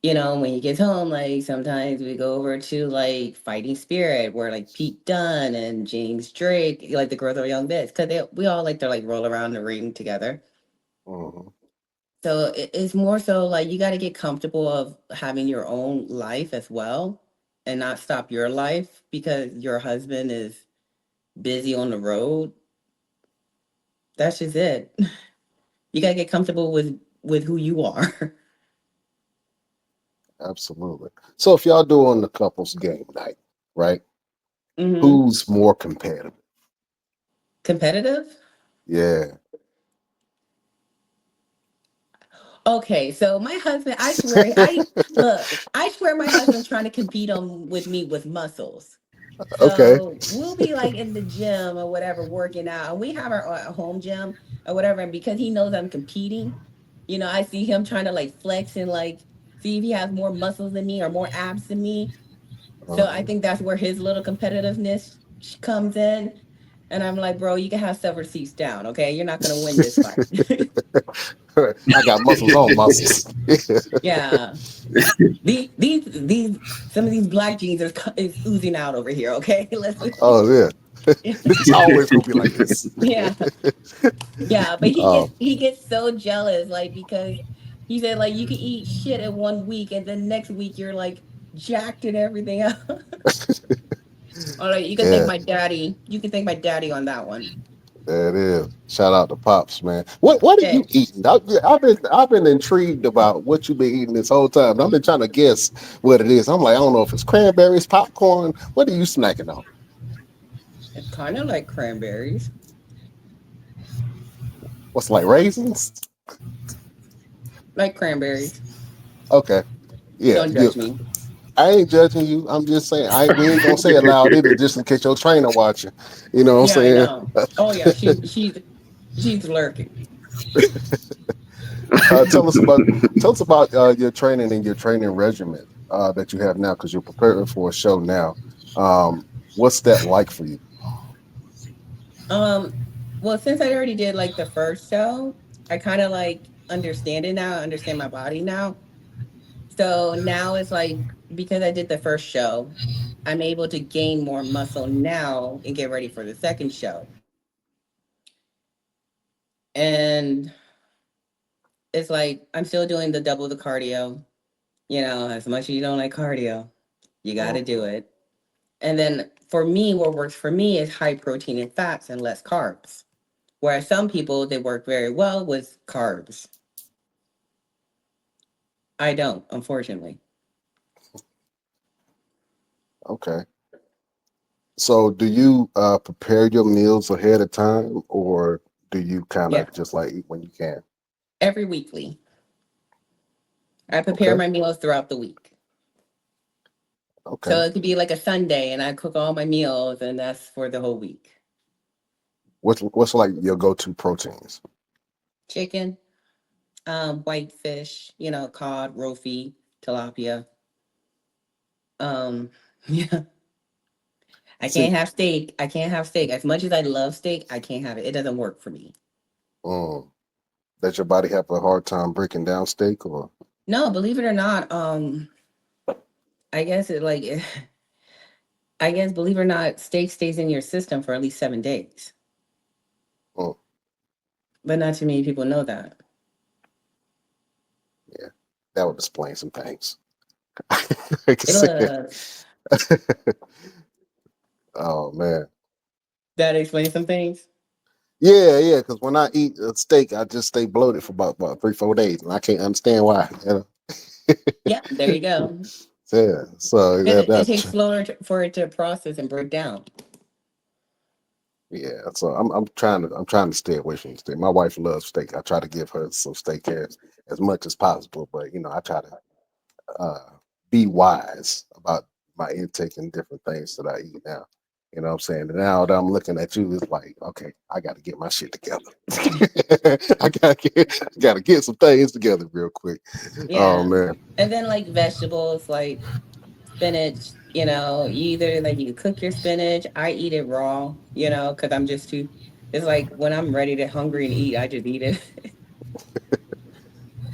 when he gets home, like sometimes we go over to like Fighting Spirit where like Pete Dunne and James Drake, like the girls are young bits, because we all like to like roll around the ring together. Hmm. So it's more so like you got to get comfortable of having your own life as well and not stop your life because your husband is busy on the road. That's just it. You gotta get comfortable with who you are. Absolutely. So if y'all doing the couples game night, right? Hmm. Who's more competitive? Competitive. Yeah. Okay, so my husband, I swear, I look, I swear my husband's trying to compete on with me with muscles. Okay. So we'll be like in the gym or whatever, working out. And we have our home gym or whatever. And because he knows I'm competing, I see him trying to like flex and like see if he has more muscles than me or more abs than me. So I think that's where his little competitiveness comes in. And I'm like, bro, you can have several seats down, okay? You're not gonna win this fight. I got muscles on muscles. Yeah. These some of these black jeans is oozing out over here, okay? Listen. Oh yeah. It's always gonna be like this. Yeah. Yeah, but he Oh, gets he gets so jealous, like because he said like you can eat shit in 1 week and then next week you're like jacked and everything else. Or like you can thank yeah, my daddy. You can thank my daddy on that one. there it is. Shout out to Pops, man. What are Yeah. you eating? I've been intrigued about what you've been eating this whole time. I've been trying to guess what it is. I'm like, I don't know if it's cranberries, popcorn. What are you snacking on? It's kind of like cranberries. What's like raisins? Like cranberries. Okay. Yeah, Don't judge me. I ain't judging you. I'm just saying we ain't gonna say it loud either, just in case your trainer watching. You know what I'm Yeah, I saying? know. Oh yeah, she's lurking. Tell us about your training and your training regimen that you have now, because you're preparing for a show now. What's that like for you? Um, well, since I already did like the first show, I kind of like understand it now. I understand my body now. So now it's like because I did the first show, I'm able to gain more muscle now and get ready for the second show. And it's like I'm still doing the double the cardio. As much as you don't like cardio, you got to Mm, do it. And then for me, what works for me is high protein and fats and less carbs. Whereas some people, they work very well with carbs. I don't, unfortunately. okay. So do you prepare your meals ahead of time, or do you kind Yeah, of just like eat when you can? every weekly. I prepare Okay. my meals throughout the week. So Okay. it could be like a Sunday and I cook all my meals and that's for the whole week. What's like your go-to proteins? Chicken, white fish, cod, rofi, tilapia. Um, yeah. I See, can't have steak. I can't have steak. As much as I love steak, I can't have it. It doesn't work for me. mm, does your body have a hard time breaking down steak, or? No, believe it or not, I guess it like I guess believe it or not, steak stays in your system for at least 7 days. Mm, But not too many people know that. yeah, that would explain some things. I can It see it. Oh man. that explains some things. Yeah, yeah. Because when I eat a steak, I just stay bloated for about 3, 4 days, and I can't understand why. Yeah, there you go. Yeah. So And that it that takes slower for it to process and break down. yeah. So I'm trying to stay away from steak. My wife loves steak. I try to give her some steak as much as possible, but I try to uh, be wise about my intake and different things that I eat now. You know what I'm saying? And now that I'm looking at you, it's like, okay, I got to get my shit together. I gotta get some things together real quick. Oh Yeah. man, And then like vegetables, like spinach, either like you cook your spinach. I eat it raw, because I'm just too. It's like when I'm ready to hungry and eat, I just eat it.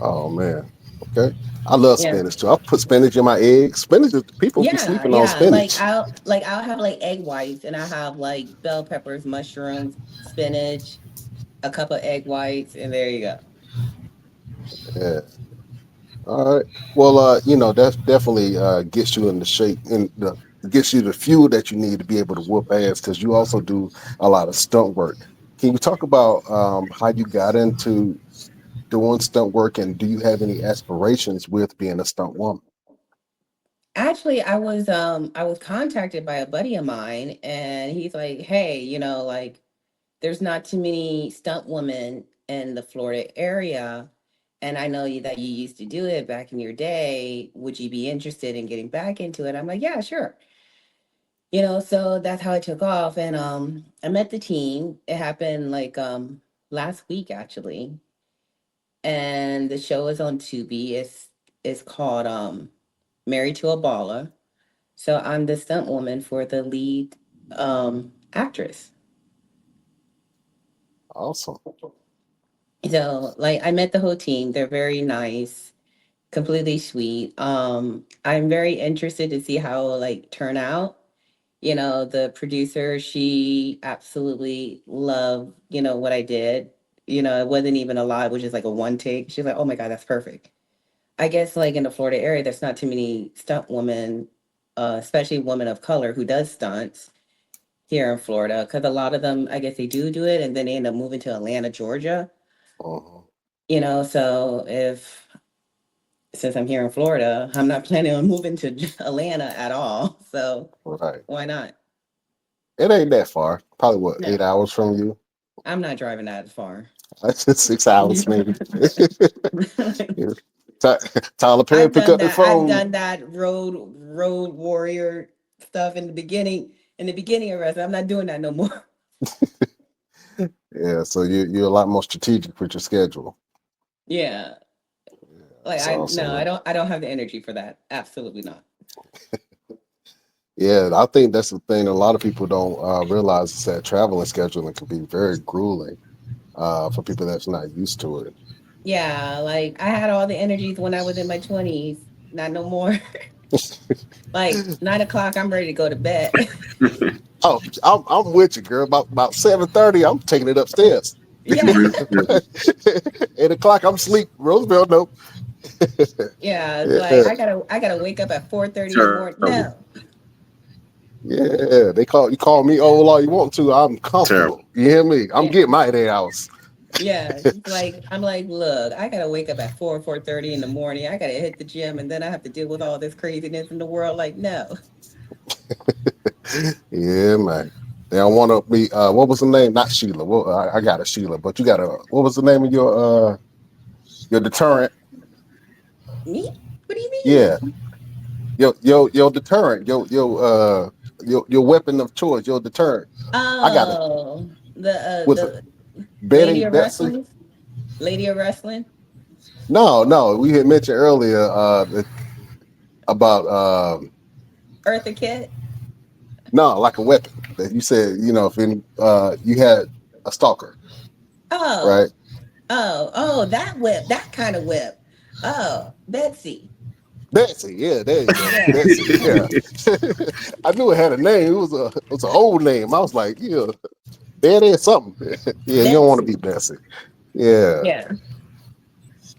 oh man. Okay, I love Yeah. spinach too. I put spinach in my eggs. Spinach, people be Yeah, sleeping on yeah. Like spinach. I'll have like egg whites and I have like bell peppers, mushrooms, spinach, a couple of egg whites, and there you go. Yeah. All right. Well, that definitely gets you in the shape and gets you the fuel that you need to be able to whoop ass, because you also do a lot of stunt work. Can you talk about how you got into doing stunt work, and do you have any aspirations with being a stunt woman? Actually, I was contacted by a buddy of mine, and he's like, "Hey, like there's not too many stunt women in the Florida area, and I know that you used to do it back in your day. Would you be interested in getting back into it?" I'm like, "Yeah, sure." So that's how it took off, and I met the team. It happened like last week actually, and the show is on Tubi. It's called Married to a Baller. So I'm the stunt woman for the lead actress. Awesome. So like I met the whole team. They're very nice, completely sweet. I'm very interested to see how it'll like turn out. The producer, she absolutely loved, what I did. It wasn't even a lot, it was just like a one take. She's like, "Oh my God, that's perfect." I guess like in the Florida area, there's not too many stunt women, especially women of color who does stunts here in Florida. Because a lot of them, I guess they do it, and then they end up moving to Atlanta, Georgia. Uh-huh. So if since I'm here in Florida, I'm not planning on moving to Atlanta at all. So Right. why not? It ain't that far. Probably what, No, 8 hours from you? I'm not driving that far. That's just 6 hours maybe. Yeah. Tyler Perry, I've pick done up the that. I've phone. done that road warrior stuff in the beginning. In the beginning of wrestling, I'm not doing that no more. Yeah, so you're a lot more strategic with your schedule. Yeah, like That's awesome, man. I don't have the energy for that. Absolutely not. Yeah, I think that's the thing a lot of people don't realize is that traveling scheduling can be very grueling for people that's not used to it. Yeah, like I had all the energies when I was in my 20s. Not no more. Like 9 o'clock, I'm ready to go to bed. Oh, I'm with you, girl. About 7:30, I'm taking it upstairs. Yeah, 8 o'clock, I'm asleep. Roosevelt, nope. yeah. It's like Yeah, I gotta wake up at 4:30 in the morning. No. yeah. You call me old all you want to. I'm Terrible. comfortable. You hear me? I'm Yeah. getting my 8 hours. Yeah, it's like I'm like, look, I gotta wake up at 4:30 in the morning. I gotta hit the gym, and then I have to deal with all this craziness in the world. Like, no. Yeah, man. They don't want to be. What was the name? Not Sheila. Well, I got a Sheila, but you got a. What was the name of your deterrent? Me? What do you mean? Yeah, your deterrent. Your weapon of choice. Your deterrent. I got it. Oh, Was it the Betty lady of Betsy? wrestling, lady of wrestling. No. We had mentioned earlier about Eartha Kitt. no, like a weapon that you said. If you had a stalker, Oh, right? that whip, that kind of whip. Oh, Betsy. Betsy, yeah, there you go. Yeah, Betsy, yeah. I knew it had a name. It was an old name. I was like, yeah, there is something. Yeah, you don't want to Betsy. be Betsy. Yeah, Yeah, yeah.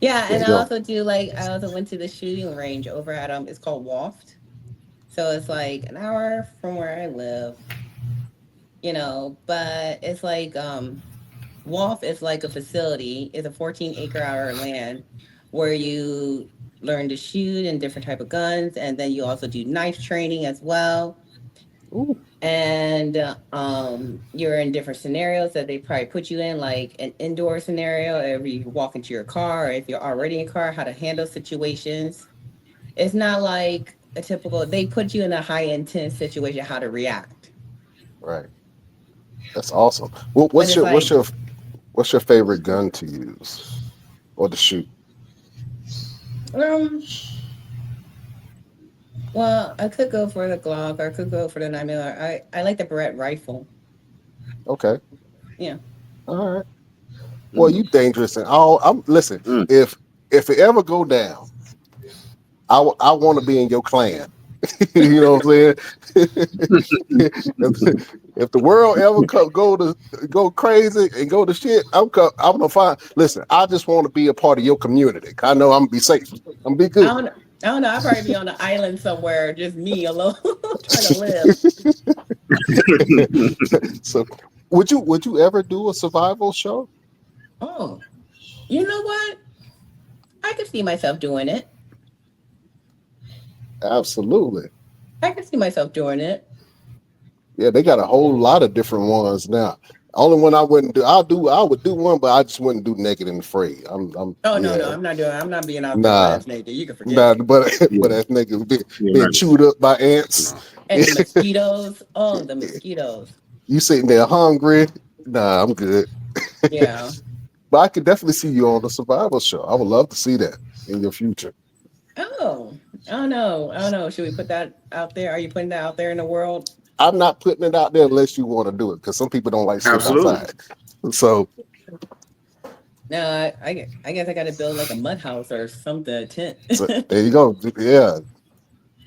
yeah, And you I don't. also do like I also went to the shooting range over at It's called Waft. So it's like an hour from where I live. But it's like WAF is like a facility. It's a 14-acre land where you learn to shoot and different type of guns, and then you also do knife training as well. Ooh, And you're in different scenarios that they probably put you in, like an indoor scenario, if you walk into your car, or if you're already in a car, how to handle situations. It's not like a typical. They put you in a high intense situation, how to react. right. That's awesome. What, But what's it's your what's like, your what's your favorite gun to use or to shoot? um, well, I could go for the Glock, or I could go for the 9mm. I like the Beretta rifle. Okay, Yeah. all right. Well, you dangerous and all. I'm listen. Mm. If it ever go down, I want to be in your clan. You know what I'm saying? if the world ever go crazy and go to shit, I'm gonna find. Listen, I just want to be a part of your community. I know I'm gonna be safe. I'm gonna be I good. don't, I don't know. I'd probably be on an island somewhere, just me alone, trying to live. So Would you ever do a survival show? Oh, you know what? I could see myself doing it. Absolutely. I could see myself doing it. Yeah, they got a whole lot of different ones now. Only one I wouldn't do. I would do one, but I just wouldn't do naked and afraid. Oh no, no, Yeah, I'm not doing. I'm not being out there nah, last naked. You can forget nah. it. But Yeah, but that nigga yeah, being right. chewed up by ants. No. And the mosquitoes. Oh, the mosquitoes. You sitting there hungry? Nah, I'm good. Yeah. But I could definitely see you on the survival show. I would love to see that in your future. Oh, I don't know. I don't know. Should we put that out there? Are you putting that out there in the world? I'm not putting it out there unless you want to do it, because some people don't like sitting Absolutely. outside. So No, I guess I got to build like a mud house or something, a tent. there you go. Yeah,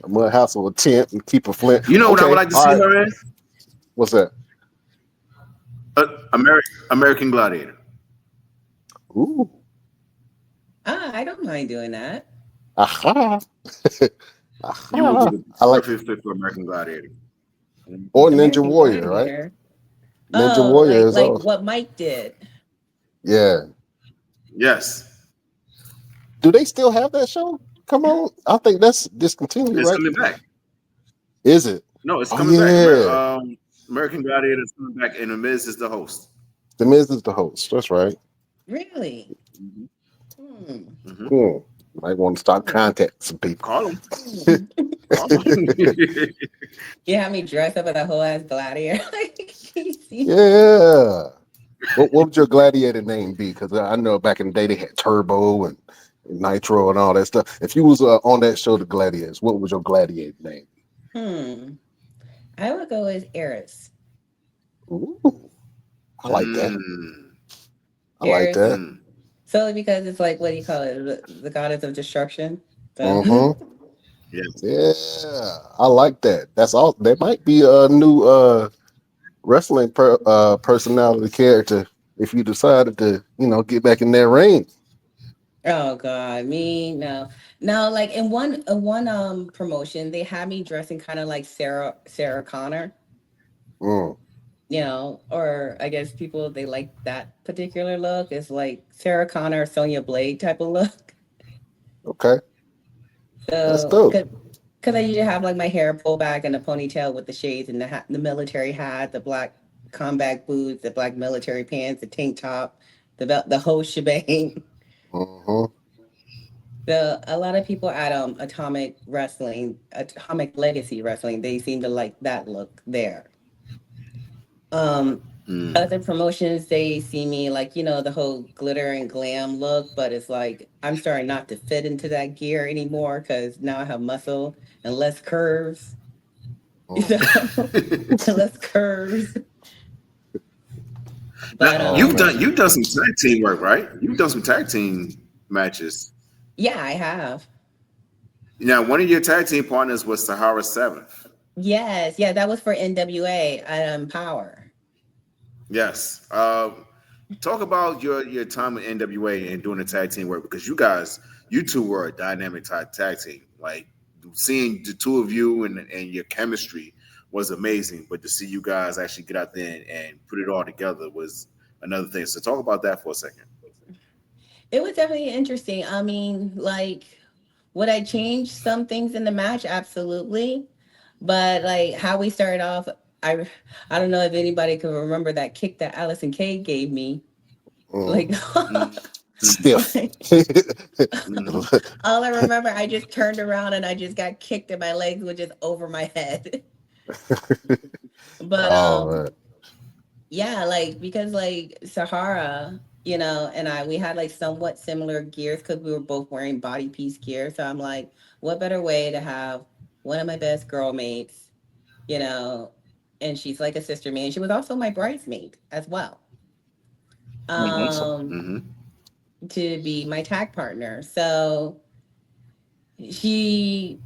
a mud house or a tent and keep a flint. You know what I would Okay, like to all see right. her in? What's that? American Gladiator. Ooh, I don't mind doing that. aha, You will aha. be the I like perfect fit for American Gladiator. or Ninja American Warrior, right? Gladiator. Ninja Oh, Warrior is like also what Mike did. yeah. Yes, Do they still have that show? Come on, I think that's discontinued, it's right? coming back. Is it? No, it's Oh coming back. yeah, American Gladiator is coming back, and The Miz is the host. The Miz is the host. That's right. Really? Mhm. Hmm. Mhm. Cool. Might want to start contacting some people. Call him. Hmm. Call him. You have me dressed up as a whole ass gladiator. Like, you see? Yeah. What would your gladiator name be? Because I know back in the day they had Turbo and Nitro and all that stuff. If you was on that show, The Gladiators, what was your gladiator name? Hmm. I would go with Eris. Ooh, I like that. Mm, I like Eris. that. mm. Solely because it's like, what do you call it? The goddess of destruction. So, Mm-hmm. Yes. Yeah, I like that. That's all. There might be a new wrestling personality character if you decided to, get back in that ring. oh God, me no, no. Like in one promotion, they had me dressing kind of like Sarah Connor. Mm, Or I guess people they like that particular look. It's like Sarah Connor, Sonya Blade type of look. okay, that's So, dope. because I usually have like my hair pulled back and a ponytail with the shades and the military hat, the black combat boots, the black military pants, the tank top, the whole shebang. Mm-hmm. So a lot of people at Atomic Legacy Wrestling, they seem to like that look there. Um, Mm. Other promotions, they see me like, the whole glitter and glam look, but it's like I'm starting not to fit into that gear anymore because now I have muscle and less curves. So Mm. less curves. But Now Oh man. you've done some tag team work, right? You've done some tag team matches. yeah, I have. Now, one of your tag team partners was Sahara Seventh. Yes, yeah, that was for NWA at Power. Yes. Talk about your time with NWA and doing the tag team work because you two were a dynamic tag team. Like seeing the two of you and your chemistry was amazing, but to see you guys actually get out there and put it all together was another thing. So talk about that for a second. It was definitely interesting. I mean, like, would I change some things in the match? Absolutely. But like how we started off, I I don't know if anybody can remember that kick that Allison Kay gave me. Mm. Like, Stiff. like, all I remember, I just turned around and I just got kicked and my legs were just over my head. But Oh man. yeah, like because like Sahara, and we had like somewhat similar gears because we were both wearing body piece gear. So I'm like, what better way to have one of my best girl mates, you know, and she's like a sister man. She was also my bridesmaid as well. Awesome. Um, Mm-hmm. to be my tag partner. So she,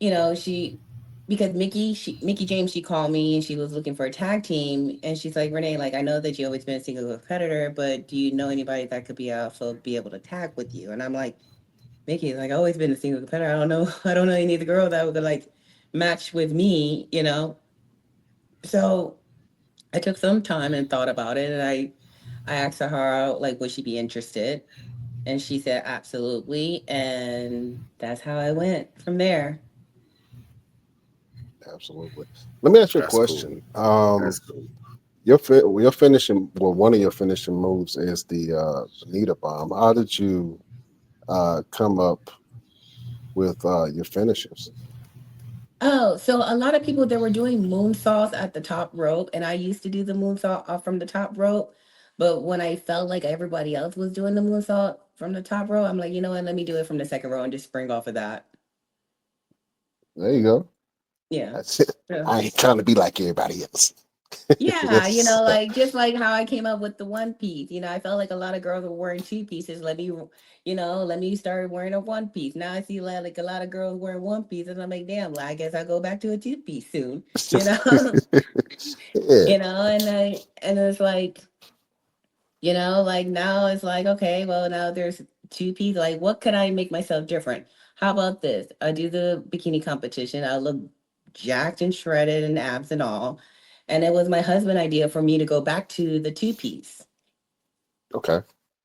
she because Mickey James, she called me and she was looking for a tag team and she's like, Renee, like I know that you always been a single competitor, but do you know anybody that could also be able to tag with you? And I'm like, Mickey, like I've always been a single competitor. I don't know, I don't know any of the girl that would like match with me. So I took some time and thought about it, and I asked her out, like, would she be interested? And she said absolutely, and that's how I went from there. Absolutely. Let me ask you a That's cool. question. That's cool. Your finishing, well, one of your finishing moves is the Anita bomb. How did you come up with your finishers? Oh, so a lot of people that were doing moonsaults at the top rope, and I used to do the moonsault off from the top rope. But when I felt like everybody else was doing the moonsault from the top row, I'm like, you know what? Let me do it from the second row and just spring off of that. There you go. Yeah. That's it. Yeah. I ain't trying to be like everybody else. Yeah, Yes. like just like how I came up with the one piece. I felt like a lot of girls were wearing two pieces. Let me start wearing a one piece. Now I see like a lot of girls wearing one piece, and I'm like, damn, well, I guess I'll go back to a two piece soon. You know, Yeah. and it's like, like now it's like, okay, well now there's two piece. Like, what could I make myself different? How about this? I do the bikini competition. I look jacked and shredded and abs and all. And it was my husband' idea for me to go back to the two piece. Okay.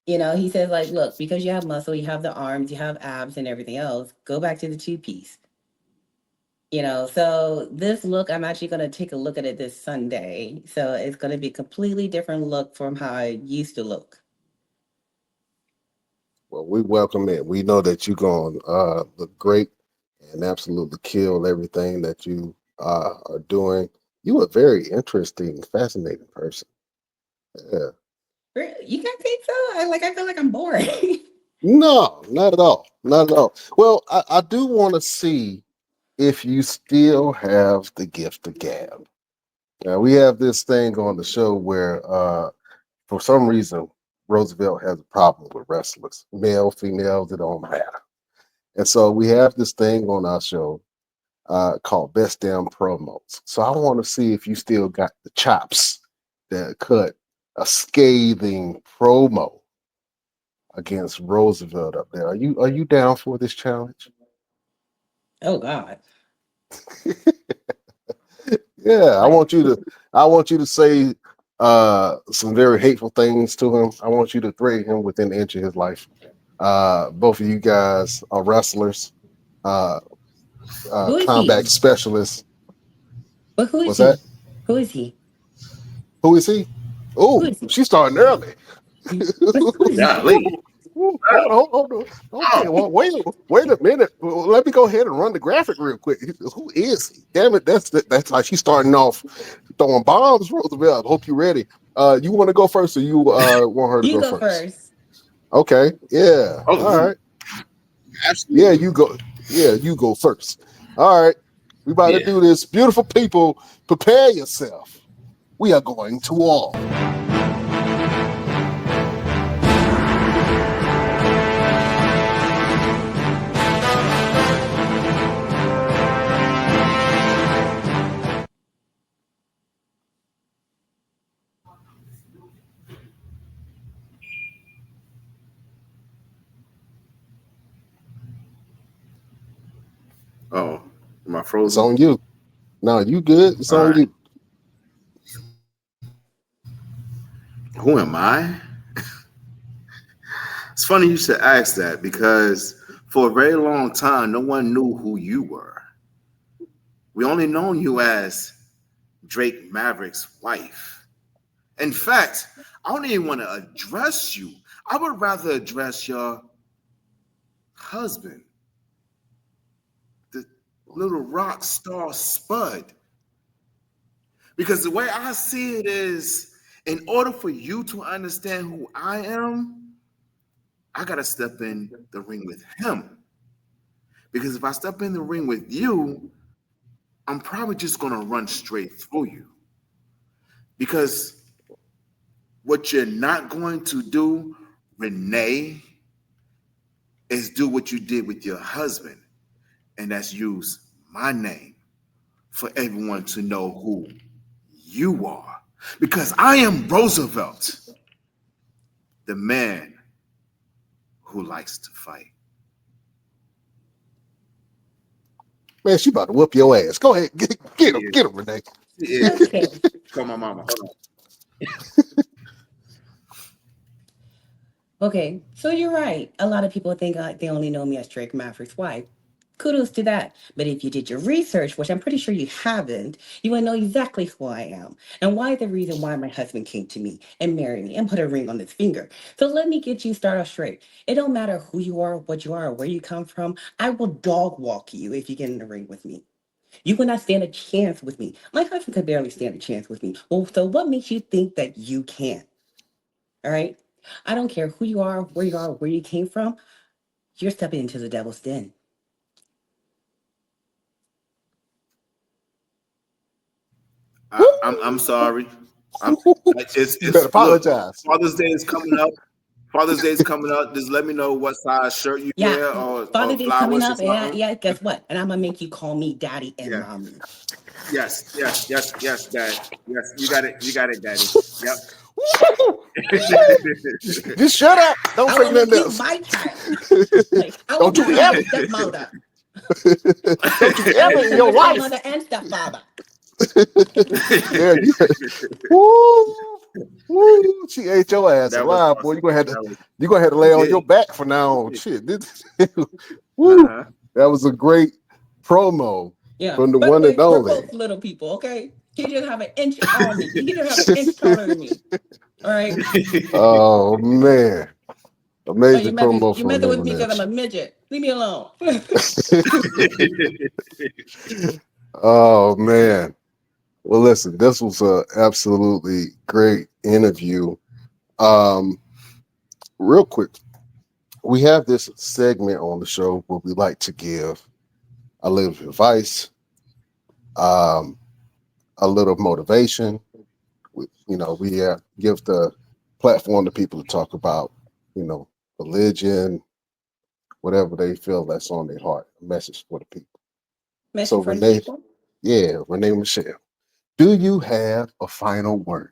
He says, like, look, because you have muscle, you have the arms, you have abs and everything else, go back to the two piece. So this look, I'm actually going to take a look at it this Sunday. So it's going to be a completely different look from how I used to look. Well, we welcome it. We know that you're going to look great and absolutely kill everything that you are doing. You a very interesting, fascinating person. Yeah. You guys think so? I feel like I'm boring. No, not at all. Not at all. Well, I do want to see if you still have the gift of gab. Now, we have this thing on the show where, for some reason, Roosevelt has a problem with wrestlers, male, female, it don't matter. And so we have this thing on our show called Best Damn Promos. So I want to see if you still got the chops that cut a scathing promo against Roosevelt up there. Are you down for this challenge? Oh God. Yeah, I Like, want you to say some very hateful things to him. I want you to threaten him within an inch of his life. Both of you guys are wrestlers, uh, who is combat he? specialists. But who is What's that? he? Who is he? Who is he? Who Oh, is he? she's starting early. But who is he? Golly. Hold on, hold on. Okay, Oh, well, wait a minute. Well, let me go ahead and run the graphic real quick. Who is he? Damn it, that's like she's starting off throwing bombs. Roosevelt, hope you're ready. You want to go first, or you want her to You go go first? first. Okay, yeah, all oh, right. Yeah, absolutely. you go. Yeah, you go first. All right, we about to Yeah. do this. Beautiful people, prepare yourself. We are going to war. Oh, am I It's frozen? on you. No, you good? It's All on right. you. Who am I? It's funny you should ask that because for a very long time, no one knew who you were. We only known you as Drake Maverick's wife. In fact, I don't even want to address you. I would rather address your husband, the little rock star Spud. Because the way I see it is, in order for you to understand who I am, I got to step in the ring with him. Because if I step in the ring with you, I'm probably just going to run straight through you. Because what you're not going to do, Renee, is do what you did with your husband, and that's use my name for everyone to know who you are. Because I am Roosevelt, the man who likes to fight. Man, she about to whoop your ass. Go ahead, get him, Renee. Yeah. Okay. Call my mama. Hold on. Okay, so you're right. A lot of people think they only know me as Drake Maverick's wife. Kudos to that. But if you did your research, which I'm pretty sure you haven't, you would know exactly who I am and why the reason why my husband came to me and married me and put a ring on his finger. So let me get you started straight. It don't matter who you are, what you are, or where you come from. I will dog walk you if you get in the ring with me. You will not stand a chance with me. My husband could barely stand a chance with me. Well, so what makes you think that you can? All right. I don't care who you are, where you came from. You're stepping into the devil's den. I'm sorry. I'm You better it's look. apologize. Father's Day is coming up. Father's Day is coming up. Just let me know what size shirt you Yeah. wear or Father Day's coming flowers or up. And something. yeah, guess what? And I'm going to make you call me daddy and Yeah. mommy. Yes, Dad. Yes, you got it. You got it, Daddy. Yep. Just shut up. Don't I say will make nothing you else. my child. Like, I will Don't you become ever, your stepmother. don't you I will ever in become your your life. stepmother and stepfather. Yeah, woo, woo, she ate your ass That was alive, boy. awesome. That was You gonna have to you lay on your did. back for now You on. did. Shit, woo, Uh-huh. that was a great promo Yeah. from the By the one and way, we're only. both little people, okay? He just have an inch on me. He just have an inch taller than me. All right. Oh man, Oh, amazing promo you from messing Renee with me because I'm a Michelle. midget. Leave me alone. Oh man. Well, listen, this was a absolutely great interview. Um, real quick, we have this segment on the show where we like to give a little advice, um, a little motivation. We give the platform to people to talk about, you know, religion, whatever they feel that's on their heart, a message for the people. So, Message for the Renee, people. yeah, Renee Michelle, do you have a final word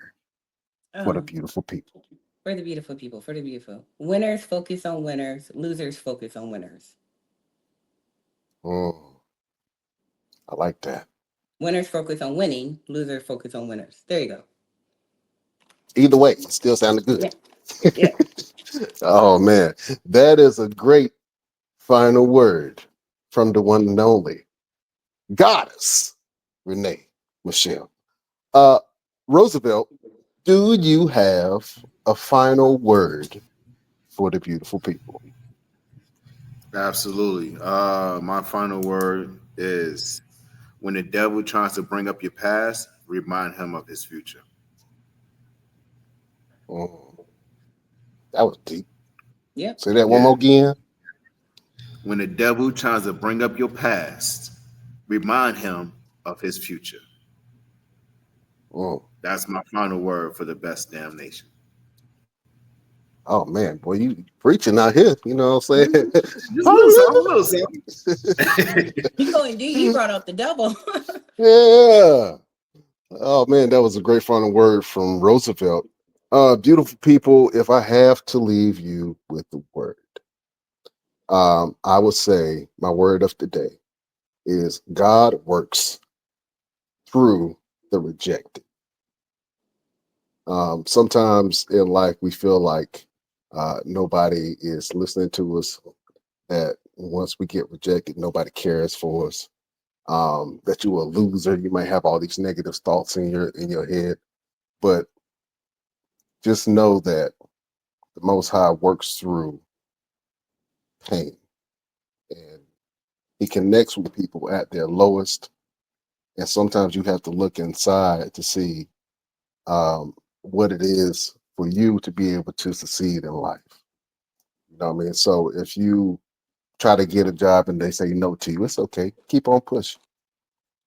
for the Oh, beautiful people? for the beautiful people, for the beautiful. Winners focus on winners. Losers focus on winners. Mm, I like that. Winners focus on winning. Losers focus on winners. There you go. Either way, it still sounded good. Yeah. Yeah. Oh man, that is a great final word from the one and only goddess, Renee Michelle. Uh, Roosevelt, do you have a final word for the beautiful people? Absolutely. My final word is when the devil tries to bring up your past, remind him of his future. Mm, that was deep. Yep. Say that one Yeah. more again. When the devil tries to bring up your past, remind him of his future. Mm. That's my final word for the best damnation. Oh man, boy, you preaching out here. You know what I'm saying? Just a little something, a little something. You go indeed. He brought up the devil. Yeah. Oh man, that was a great final word from Roosevelt. Beautiful people, if I have to leave you with the word, I would say my word of the day is God works through the rejected. Sometimes in life we feel like nobody is listening to us, that once we get rejected, nobody cares for us, that you're a loser. You might have all these negative thoughts in your head, but just know that the Most High works through pain, and He connects with people at their lowest. And sometimes you have to look inside to see what it is for you to be able to succeed in life. You know what I mean? So if you try to get a job and they say no to you, it's okay. Keep on pushing.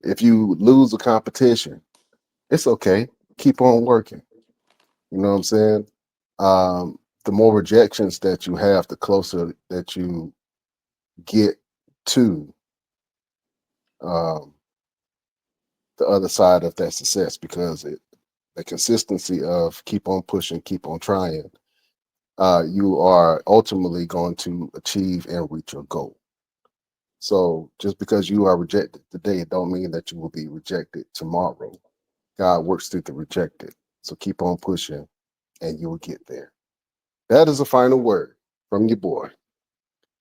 If you lose a competition, it's okay. Keep on working. You know what I'm saying? The more rejections that you have, the closer that you get to um, the other side of that success, because the consistency of keep on pushing, keep on trying, you are ultimately going to achieve and reach your goal. So just because you are rejected today, it don't mean that you will be rejected tomorrow. God works through the rejected. So keep on pushing and you will get there. That is a final word from your boy,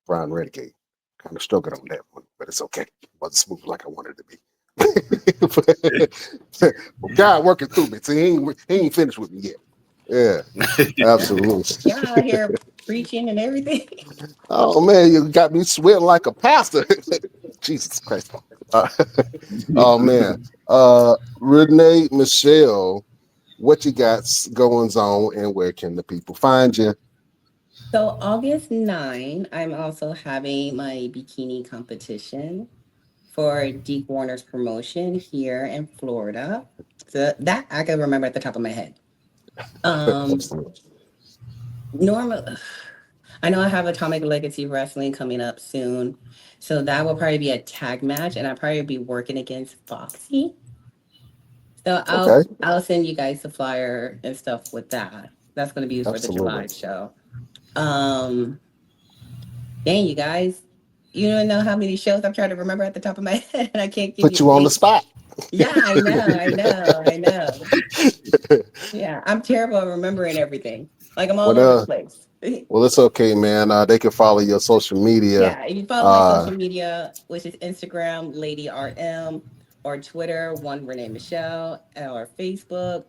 Brian Renegade. Kind of struggled on that one, but it's okay. It wasn't smooth like I wanted it to be. But God working through me. See, he ain't finished with me yet. Yeah, absolutely. Y'all out here preaching and everything. Oh man, you got me sweating like a pastor. Jesus Christ. Uh, oh man. Renee Michelle, what you got going on and where can the people find you? So August 9, I'm also having my bikini competition for Deep Warner's promotion here in Florida. So that I can remember at the top of my head. Absolutely. Normal. I know I have Atomic Legacy Wrestling coming up soon. So that will probably be a tag match and I'll probably be working against Foxy. So Okay, I'll send you guys the flyer and stuff with that. That's gonna be for the absolutely. July show. Um Dang you guys. You don't know how many shows I'm trying to remember at the top of my head. I can't give you Put the you on the date. spot. Yeah, I know. Yeah, I'm terrible at remembering everything. Like I'm all over the Well, place. well, it's okay, man. They can follow your social media. Yeah, if you follow my Uh, social media, which is Instagram, Lady RM, or Twitter, one Renee Michelle, or Facebook,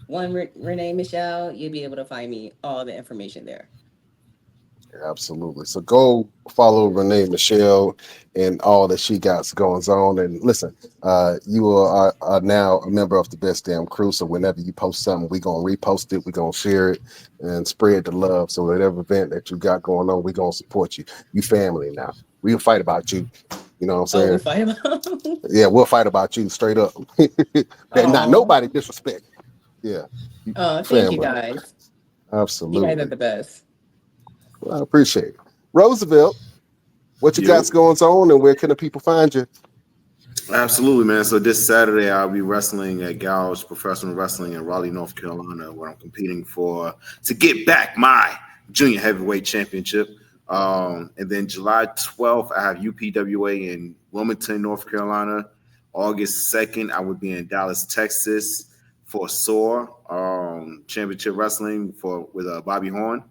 one Renee Michelle, you'll be able to find me all the information there. Absolutely. So go follow Renee Michelle and all that she got going on. And listen, you are now a member of the Best Damn Crew. So whenever you post something, we're going to repost it. We're going to share it and spread the love. So whatever event that you got going on, we're going to support you. You family now. We'll fight about you. You know what I'm Oh, we saying? fight about. Yeah, we'll fight about you straight up. That not Oh, nobody disrespect. Yeah, you thank you family. guys. You guys are Absolutely. the best. Well, I appreciate it. Roosevelt, what you got Yo, going on and where can the people find you? absolutely, man. So this Saturday, I'll be wrestling at Gouge Professional Wrestling in Raleigh, North Carolina, where I'm competing to get back my junior heavyweight championship. And then July 12th, I have UPWA in Wilmington, North Carolina. August 2nd, I will be in Dallas, Texas for SOAR Championship Wrestling with Bobby Horn.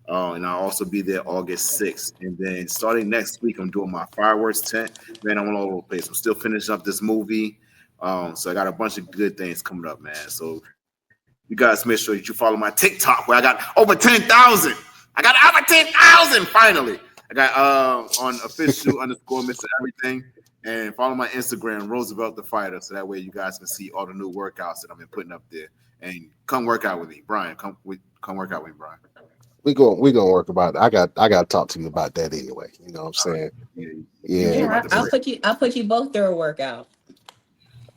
And I'll also be there August 6th. And then starting next week, I'm doing my fireworks tent. Man, I'm all over the place. I'm still finishing up this movie. So I got a bunch of good things coming up, man. So you guys make sure that you follow my TikTok where I got over 10,000. I got over 10,000 finally. I got on official underscore Mr. Everything. And follow my Instagram, Roosevelt the Fighter. So that way you guys can see all the new workouts that I've been putting up there. And come work out with me. Brian, come work out with me, Brian. We gonna work about it. I got to talk to you about that anyway. You know what I'm All right. saying? Yeah, you Yeah. Yeah, about to I'll break. put you both through a workout.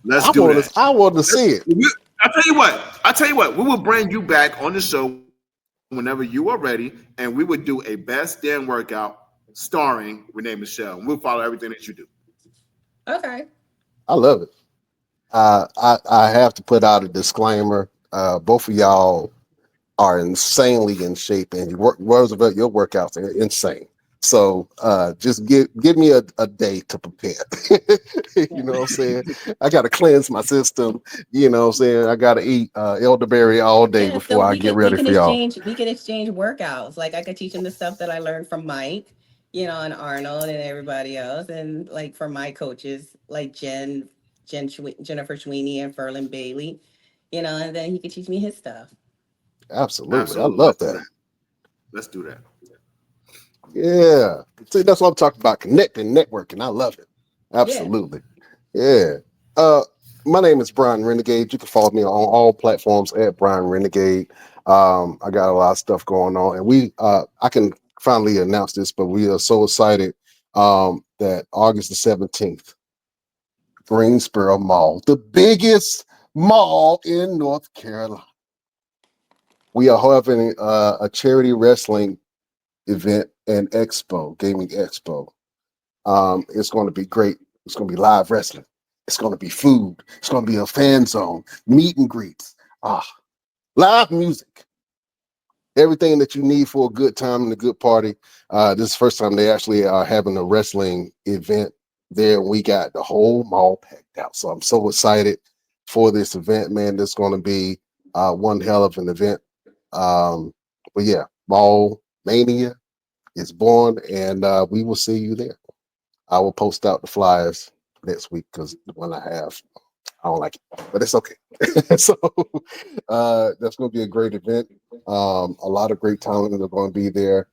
Let's do that. I want to see it. I tell you what. We will bring you back on the show whenever you are ready, and we would do a best damn workout starring Renee Michelle. And we'll follow everything that you do. Okay. I love it. I have to put out a disclaimer. Both of y'all are insanely in shape, and Roosevelt, your workouts are insane. So just give me a day to prepare. You Yeah. know what I'm saying? I got to cleanse my system. You know what I'm saying? I got to eat elderberry all day Yeah, so before I get ready for y'all. we can exchange workouts. Like I could teach him the stuff that I learned from Mike, and Arnold and everybody else, and like from my coaches like Jennifer Sweeney and Ferlin Bailey, and then he could teach me his stuff. Absolutely. I Absolutely. love Let's do that. that. Let's do that. Yeah. See, that's what I'm talking about. Connecting, networking. I love it. Yeah. Absolutely. Yeah. Uh, my name is Brian Renegade. You can follow me on all platforms at Brian Renegade. I got a lot of stuff going on, and I can finally announce this, but we are so excited that August the 17th, Greensboro Mall, the biggest mall in North Carolina. We are having a charity wrestling event and gaming expo. It's going to be great. It's going to be live wrestling. It's going to be food. It's going to be a fan zone, meet and greets, live music. everything that you need for a good time and a good party. This is the first time they actually are having a wrestling event there. We got the whole mall packed out. So I'm so excited for this event, man. This is going to be one hell of an event. But yeah, Mall Mania is born, and we will see you there. I will post out the flyers next week because the one I have, I don't like it, but it's okay. So that's going to be a great event. A lot of great talent are going to be there.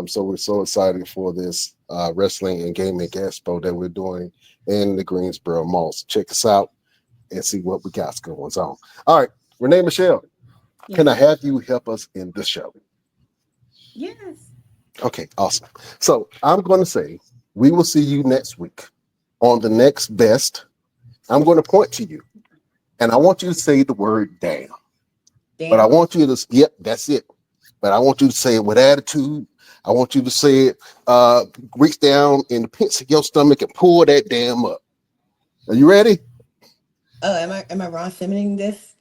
So we're so excited for this wrestling and gaming expo that we're doing in the Greensboro Mall. So check us out and see what we got going on. All right, Renee Michelle, can I have you help us in the show? Yes. Okay, awesome. So I'm going to say we will see you next week on the next best. I'm going to point to you, and I want you to say the word damn. But I want you to, yep, that's it. But I want you to say it with attitude. I want you to say it, reach down in the pits of your stomach and pull that damn up. Are you ready? Oh, am I Ron Simmons this?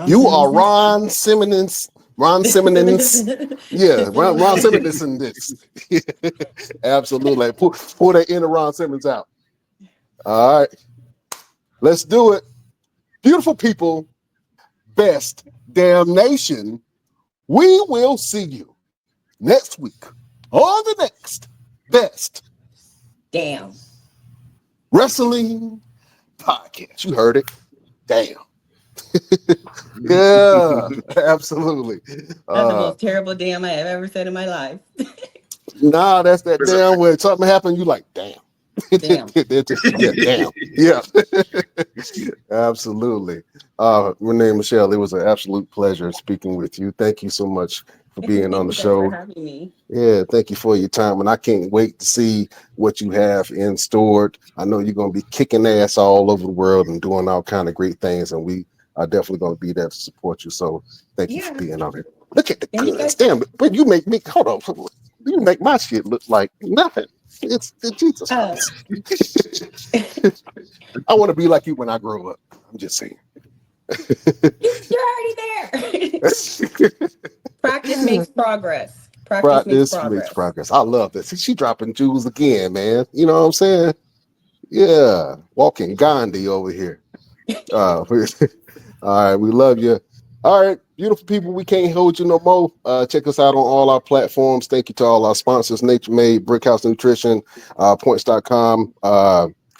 You are Ron Simmons. Ron Simmons. Yeah, Ron Simmons in this. Absolutely. Pull that inner Ron Simmons out. All right. Let's do it. Beautiful people, best damnation. We will see you next week on the next best damn wrestling podcast. You heard it. Damn. Yeah, absolutely. That's the most terrible damn I have ever said in my life. Nah, that's that damn when something happened, you like, damn. Damn. Yeah, damn. Yeah. Absolutely. Renee Michelle, it was an absolute pleasure speaking with you. Thank you so much for being on the show. For having me. Yeah, thank you for your time. And I can't wait to see what you have in store. I know you're going to be kicking ass all over the world and doing all kind of great things. And we are definitely going to be there to support you. So thank you for being on it. Look at the goods. Damn, but you make me, hold on. You make my shit look like nothing. It's Jesus Christ. I want to be like you when I grow up. I'm just saying. You're already there. Practice makes progress. Practice makes progress. I love this. See, she dropping jewels again, man. You know what I'm saying? Yeah. Walking Gandhi over here. All right. We love you. All right. Beautiful people. We can't hold you no more. Check us out on all our platforms. Thank you to all our sponsors, Nature Made, Brickhouse Nutrition, Points.com,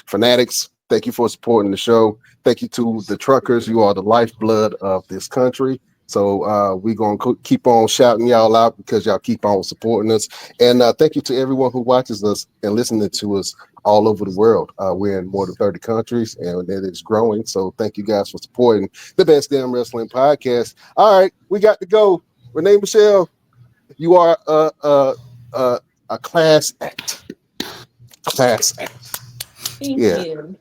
Fanatics. Thank you for supporting the show. Thank you to the truckers. You are the lifeblood of this country. So we're going to keep on shouting y'all out because y'all keep on supporting us. And thank you to everyone who watches us and listening to us all over the world. We're in more than 30 countries and it is growing. So thank you guys for supporting the Best Damn Wrestling Podcast. All right, we got to go. Renee Michelle, you are a class act. Class act. Thank you.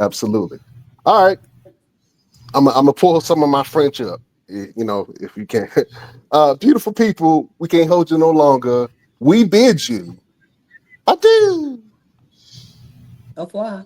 Absolutely. All right. I'm gonna pull some of my French up, you know, if you can. Beautiful people, we can't hold you no longer. We bid you adieu. Au revoir.